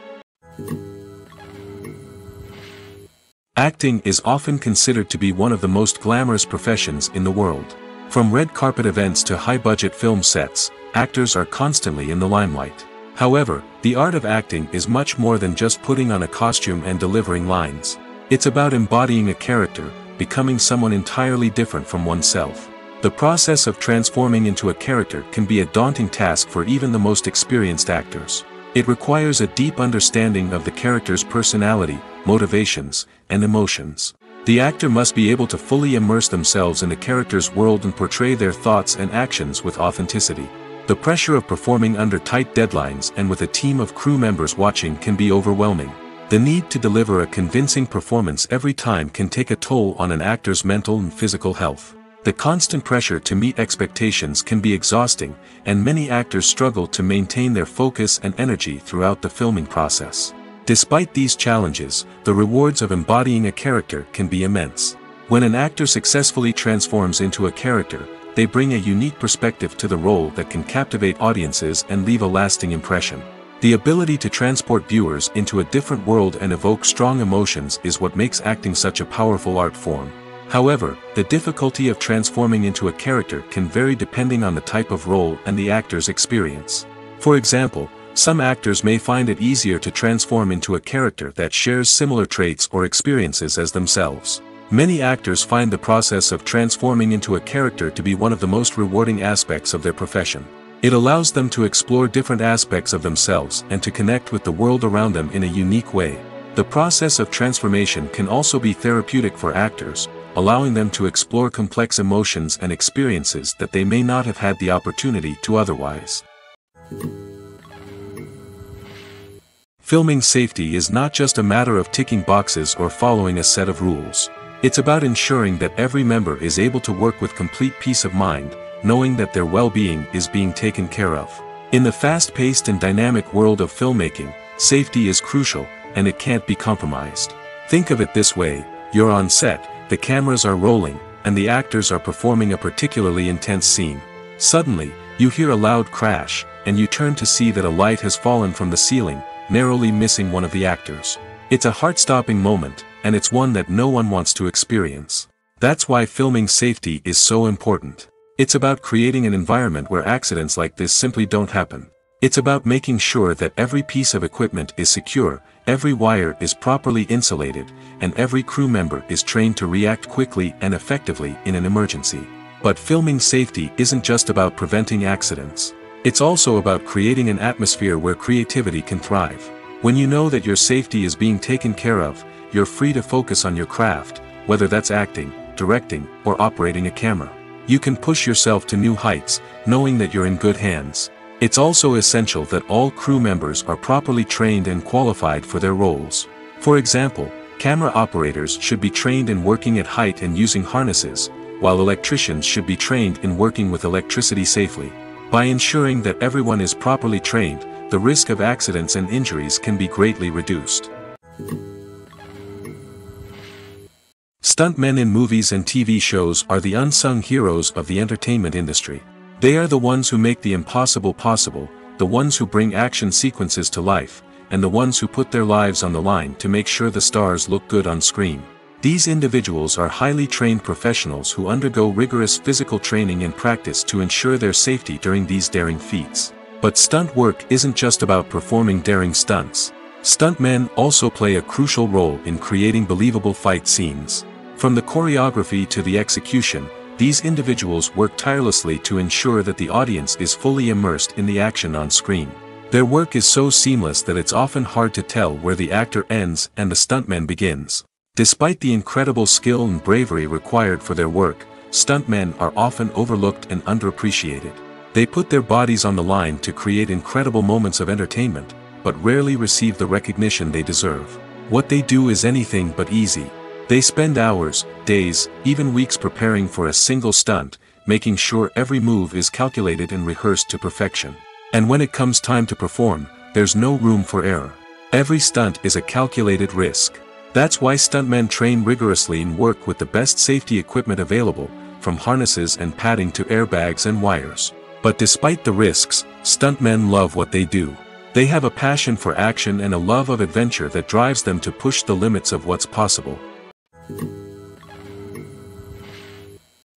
Acting is often considered to be one of the most glamorous professions in the world. From red carpet events to high-budget film sets, actors are constantly in the limelight. However, the art of acting is much more than just putting on a costume and delivering lines. It's about embodying a character, becoming someone entirely different from oneself. The process of transforming into a character can be a daunting task for even the most experienced actors. It requires a deep understanding of the character's personality, motivations, and emotions. The actor must be able to fully immerse themselves in the character's world and portray their thoughts and actions with authenticity. The pressure of performing under tight deadlines and with a team of crew members watching can be overwhelming. The need to deliver a convincing performance every time can take a toll on an actor's mental and physical health. The constant pressure to meet expectations can be exhausting, and many actors struggle to maintain their focus and energy throughout the filming process. Despite these challenges, the rewards of embodying a character can be immense. When an actor successfully transforms into a character, they bring a unique perspective to the role that can captivate audiences and leave a lasting impression. The ability to transport viewers into a different world and evoke strong emotions is what makes acting such a powerful art form. However, the difficulty of transforming into a character can vary depending on the type of role and the actor's experience. For example, some actors may find it easier to transform into a character that shares similar traits or experiences as themselves. Many actors find the process of transforming into a character to be one of the most rewarding aspects of their profession. It allows them to explore different aspects of themselves and to connect with the world around them in a unique way. The process of transformation can also be therapeutic for actors, allowing them to explore complex emotions and experiences that they may not have had the opportunity to otherwise. Filming safety is not just a matter of ticking boxes or following a set of rules. It's about ensuring that every member is able to work with complete peace of mind, knowing that their well-being is being taken care of. In the fast-paced and dynamic world of filmmaking, safety is crucial, and it can't be compromised. Think of it this way: you're on set, the cameras are rolling, and the actors are performing a particularly intense scene. Suddenly, you hear a loud crash, and you turn to see that a light has fallen from the ceiling, narrowly missing one of the actors. It's a heart-stopping moment, and it's one that no one wants to experience. That's why filming safety is so important. It's about creating an environment where accidents like this simply don't happen. It's about making sure that every piece of equipment is secure, every wire is properly insulated, and every crew member is trained to react quickly and effectively in an emergency. But filming safety isn't just about preventing accidents. It's also about creating an atmosphere where creativity can thrive. When you know that your safety is being taken care of, you're free to focus on your craft, whether that's acting, directing, or operating a camera. You can push yourself to new heights, knowing that you're in good hands. It's also essential that all crew members are properly trained and qualified for their roles. For example, camera operators should be trained in working at height and using harnesses, while electricians should be trained in working with electricity safely. By ensuring that everyone is properly trained, the risk of accidents and injuries can be greatly reduced. Stuntmen in movies and TV shows are the unsung heroes of the entertainment industry. They are the ones who make the impossible possible, the ones who bring action sequences to life, and the ones who put their lives on the line to make sure the stars look good on screen. These individuals are highly trained professionals who undergo rigorous physical training and practice to ensure their safety during these daring feats. But stunt work isn't just about performing daring stunts. Stuntmen also play a crucial role in creating believable fight scenes. From the choreography to the execution, these individuals work tirelessly to ensure that the audience is fully immersed in the action on screen. Their work is so seamless that it's often hard to tell where the actor ends and the stuntman begins. Despite the incredible skill and bravery required for their work, stuntmen are often overlooked and underappreciated. They put their bodies on the line to create incredible moments of entertainment, but rarely receive the recognition they deserve. What they do is anything but easy. They spend hours, days, even weeks preparing for a single stunt, making sure every move is calculated and rehearsed to perfection. And when it comes time to perform, there's no room for error. Every stunt is a calculated risk. That's why stuntmen train rigorously and work with the best safety equipment available, from harnesses and padding to airbags and wires. But despite the risks, stuntmen love what they do. They have a passion for action and a love of adventure that drives them to push the limits of what's possible.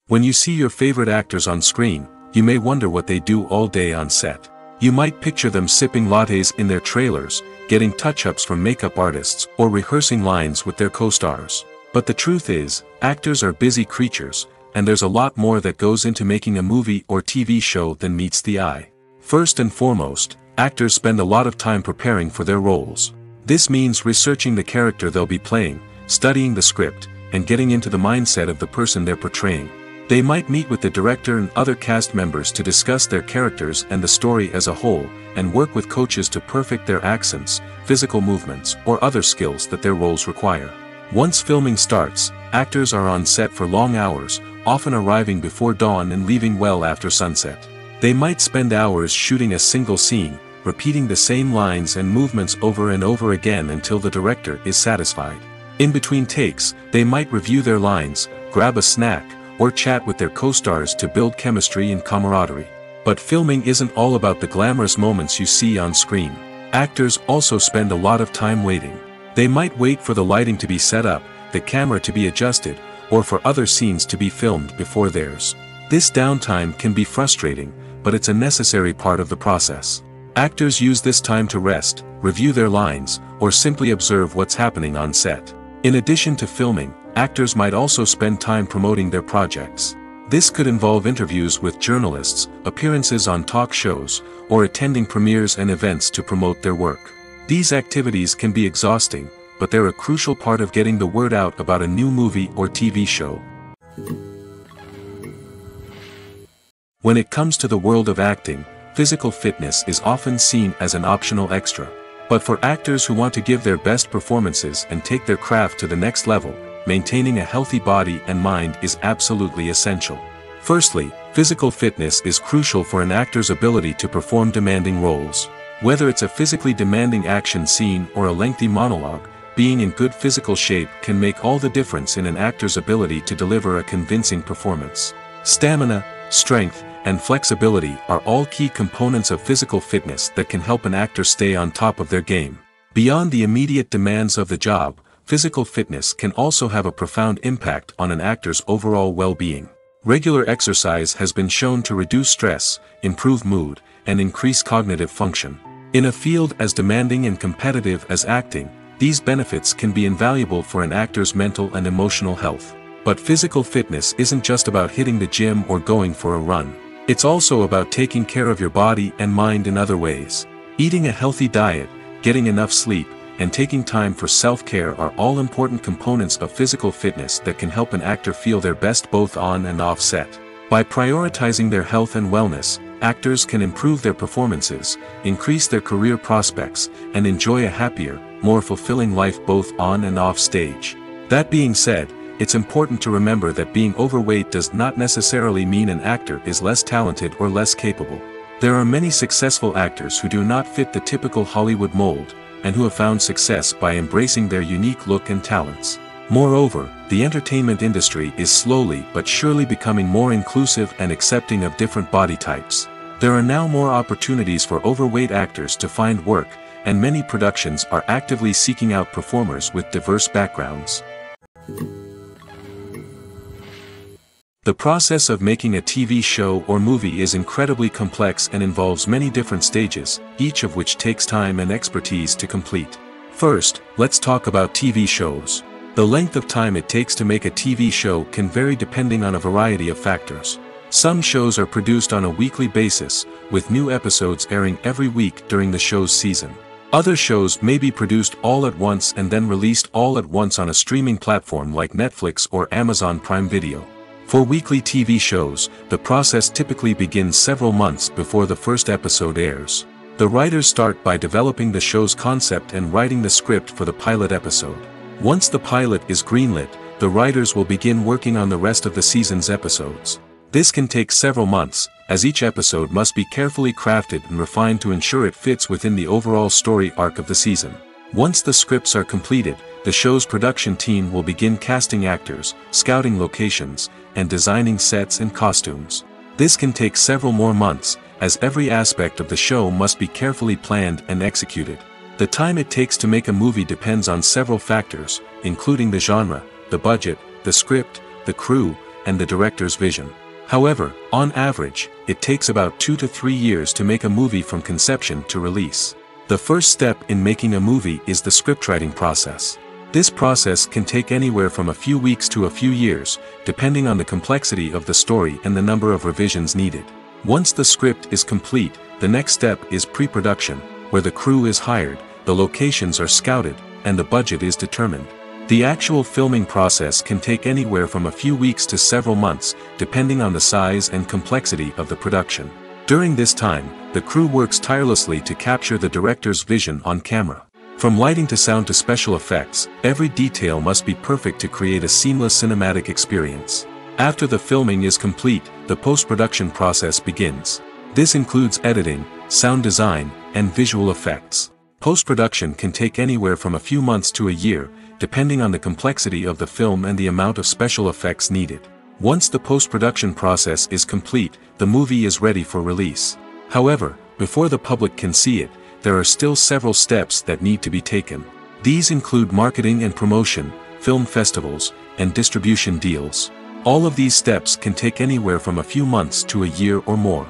When you see your favorite actors on screen, you may wonder what they do all day on set. You might picture them sipping lattes in their trailers, getting touch-ups from makeup artists, or rehearsing lines with their co-stars. But the truth is, actors are busy creatures, and there's a lot more that goes into making a movie or TV show than meets the eye. First and foremost, actors spend a lot of time preparing for their roles. This means researching the character they'll be playing, studying the script, and getting into the mindset of the person they're portraying. They might meet with the director and other cast members to discuss their characters and the story as a whole, and work with coaches to perfect their accents, physical movements, or other skills that their roles require. Once filming starts, actors are on set for long hours, often arriving before dawn and leaving well after sunset. They might spend hours shooting a single scene, repeating the same lines and movements over and over again until the director is satisfied. In between takes, they might review their lines, grab a snack, or chat with their co-stars to build chemistry and camaraderie. But filming isn't all about the glamorous moments you see on screen. Actors also spend a lot of time waiting. They might wait for the lighting to be set up, the camera to be adjusted, or for other scenes to be filmed before theirs. This downtime can be frustrating, but it's a necessary part of the process. Actors use this time to rest, review their lines, or simply observe what's happening on set. In addition to filming, actors might also spend time promoting their projects. This could involve interviews with journalists, appearances on talk shows, or attending premieres and events to promote their work. These activities can be exhausting, but they're a crucial part of getting the word out about a new movie or TV show. When it comes to the world of acting, physical fitness is often seen as an optional extra. But for actors who want to give their best performances and take their craft to the next level, maintaining a healthy body and mind is absolutely essential. Firstly, physical fitness is crucial for an actor's ability to perform demanding roles. Whether it's a physically demanding action scene or a lengthy monologue, being in good physical shape can make all the difference in an actor's ability to deliver a convincing performance. Stamina, strength, and flexibility are all key components of physical fitness that can help an actor stay on top of their game. Beyond the immediate demands of the job, physical fitness can also have a profound impact on an actor's overall well-being. Regular exercise has been shown to reduce stress, improve mood, and increase cognitive function. In a field as demanding and competitive as acting, these benefits can be invaluable for an actor's mental and emotional health. But physical fitness isn't just about hitting the gym or going for a run. It's also about taking care of your body and mind in other ways. Eating a healthy diet, getting enough sleep, and taking time for self-care are all important components of physical fitness that can help an actor feel their best both on and off set. By prioritizing their health and wellness, actors can improve their performances, increase their career prospects, and enjoy a happier, more fulfilling life both on and off stage. That being said, it's important to remember that being overweight does not necessarily mean an actor is less talented or less capable. There are many successful actors who do not fit the typical Hollywood mold, and who have found success by embracing their unique look and talents. Moreover, the entertainment industry is slowly but surely becoming more inclusive and accepting of different body types. There are now more opportunities for overweight actors to find work, and many productions are actively seeking out performers with diverse backgrounds. The process of making a TV show or movie is incredibly complex and involves many different stages, each of which takes time and expertise to complete. First, let's talk about TV shows. The length of time it takes to make a TV show can vary depending on a variety of factors. Some shows are produced on a weekly basis, with new episodes airing every week during the show's season. Other shows may be produced all at once and then released all at once on a streaming platform like Netflix or Amazon Prime Video. For weekly TV shows, the process typically begins several months before the first episode airs. The writers start by developing the show's concept and writing the script for the pilot episode. Once the pilot is greenlit, the writers will begin working on the rest of the season's episodes. This can take several months, as each episode must be carefully crafted and refined to ensure it fits within the overall story arc of the season. Once the scripts are completed, the show's production team will begin casting actors, scouting locations, and designing sets and costumes. This can take several more months, as every aspect of the show must be carefully planned and executed. The time it takes to make a movie depends on several factors, including the genre, the budget, the script, the crew, and the director's vision. However, on average, it takes about 2 to 3 years to make a movie from conception to release. The first step in making a movie is the scriptwriting process. This process can take anywhere from a few weeks to a few years, depending on the complexity of the story and the number of revisions needed. Once the script is complete, the next step is pre-production, where the crew is hired, the locations are scouted, and the budget is determined. The actual filming process can take anywhere from a few weeks to several months, depending on the size and complexity of the production. During this time, the crew works tirelessly to capture the director's vision on camera. From lighting to sound to special effects, every detail must be perfect to create a seamless cinematic experience. After the filming is complete, the post-production process begins. This includes editing, sound design, and visual effects. Post-production can take anywhere from a few months to a year, depending on the complexity of the film and the amount of special effects needed. Once the post-production process is complete, the movie is ready for release. However, before the public can see it, there are still several steps that need to be taken. These include marketing and promotion, film festivals, and distribution deals. All of these steps can take anywhere from a few months to a year or more.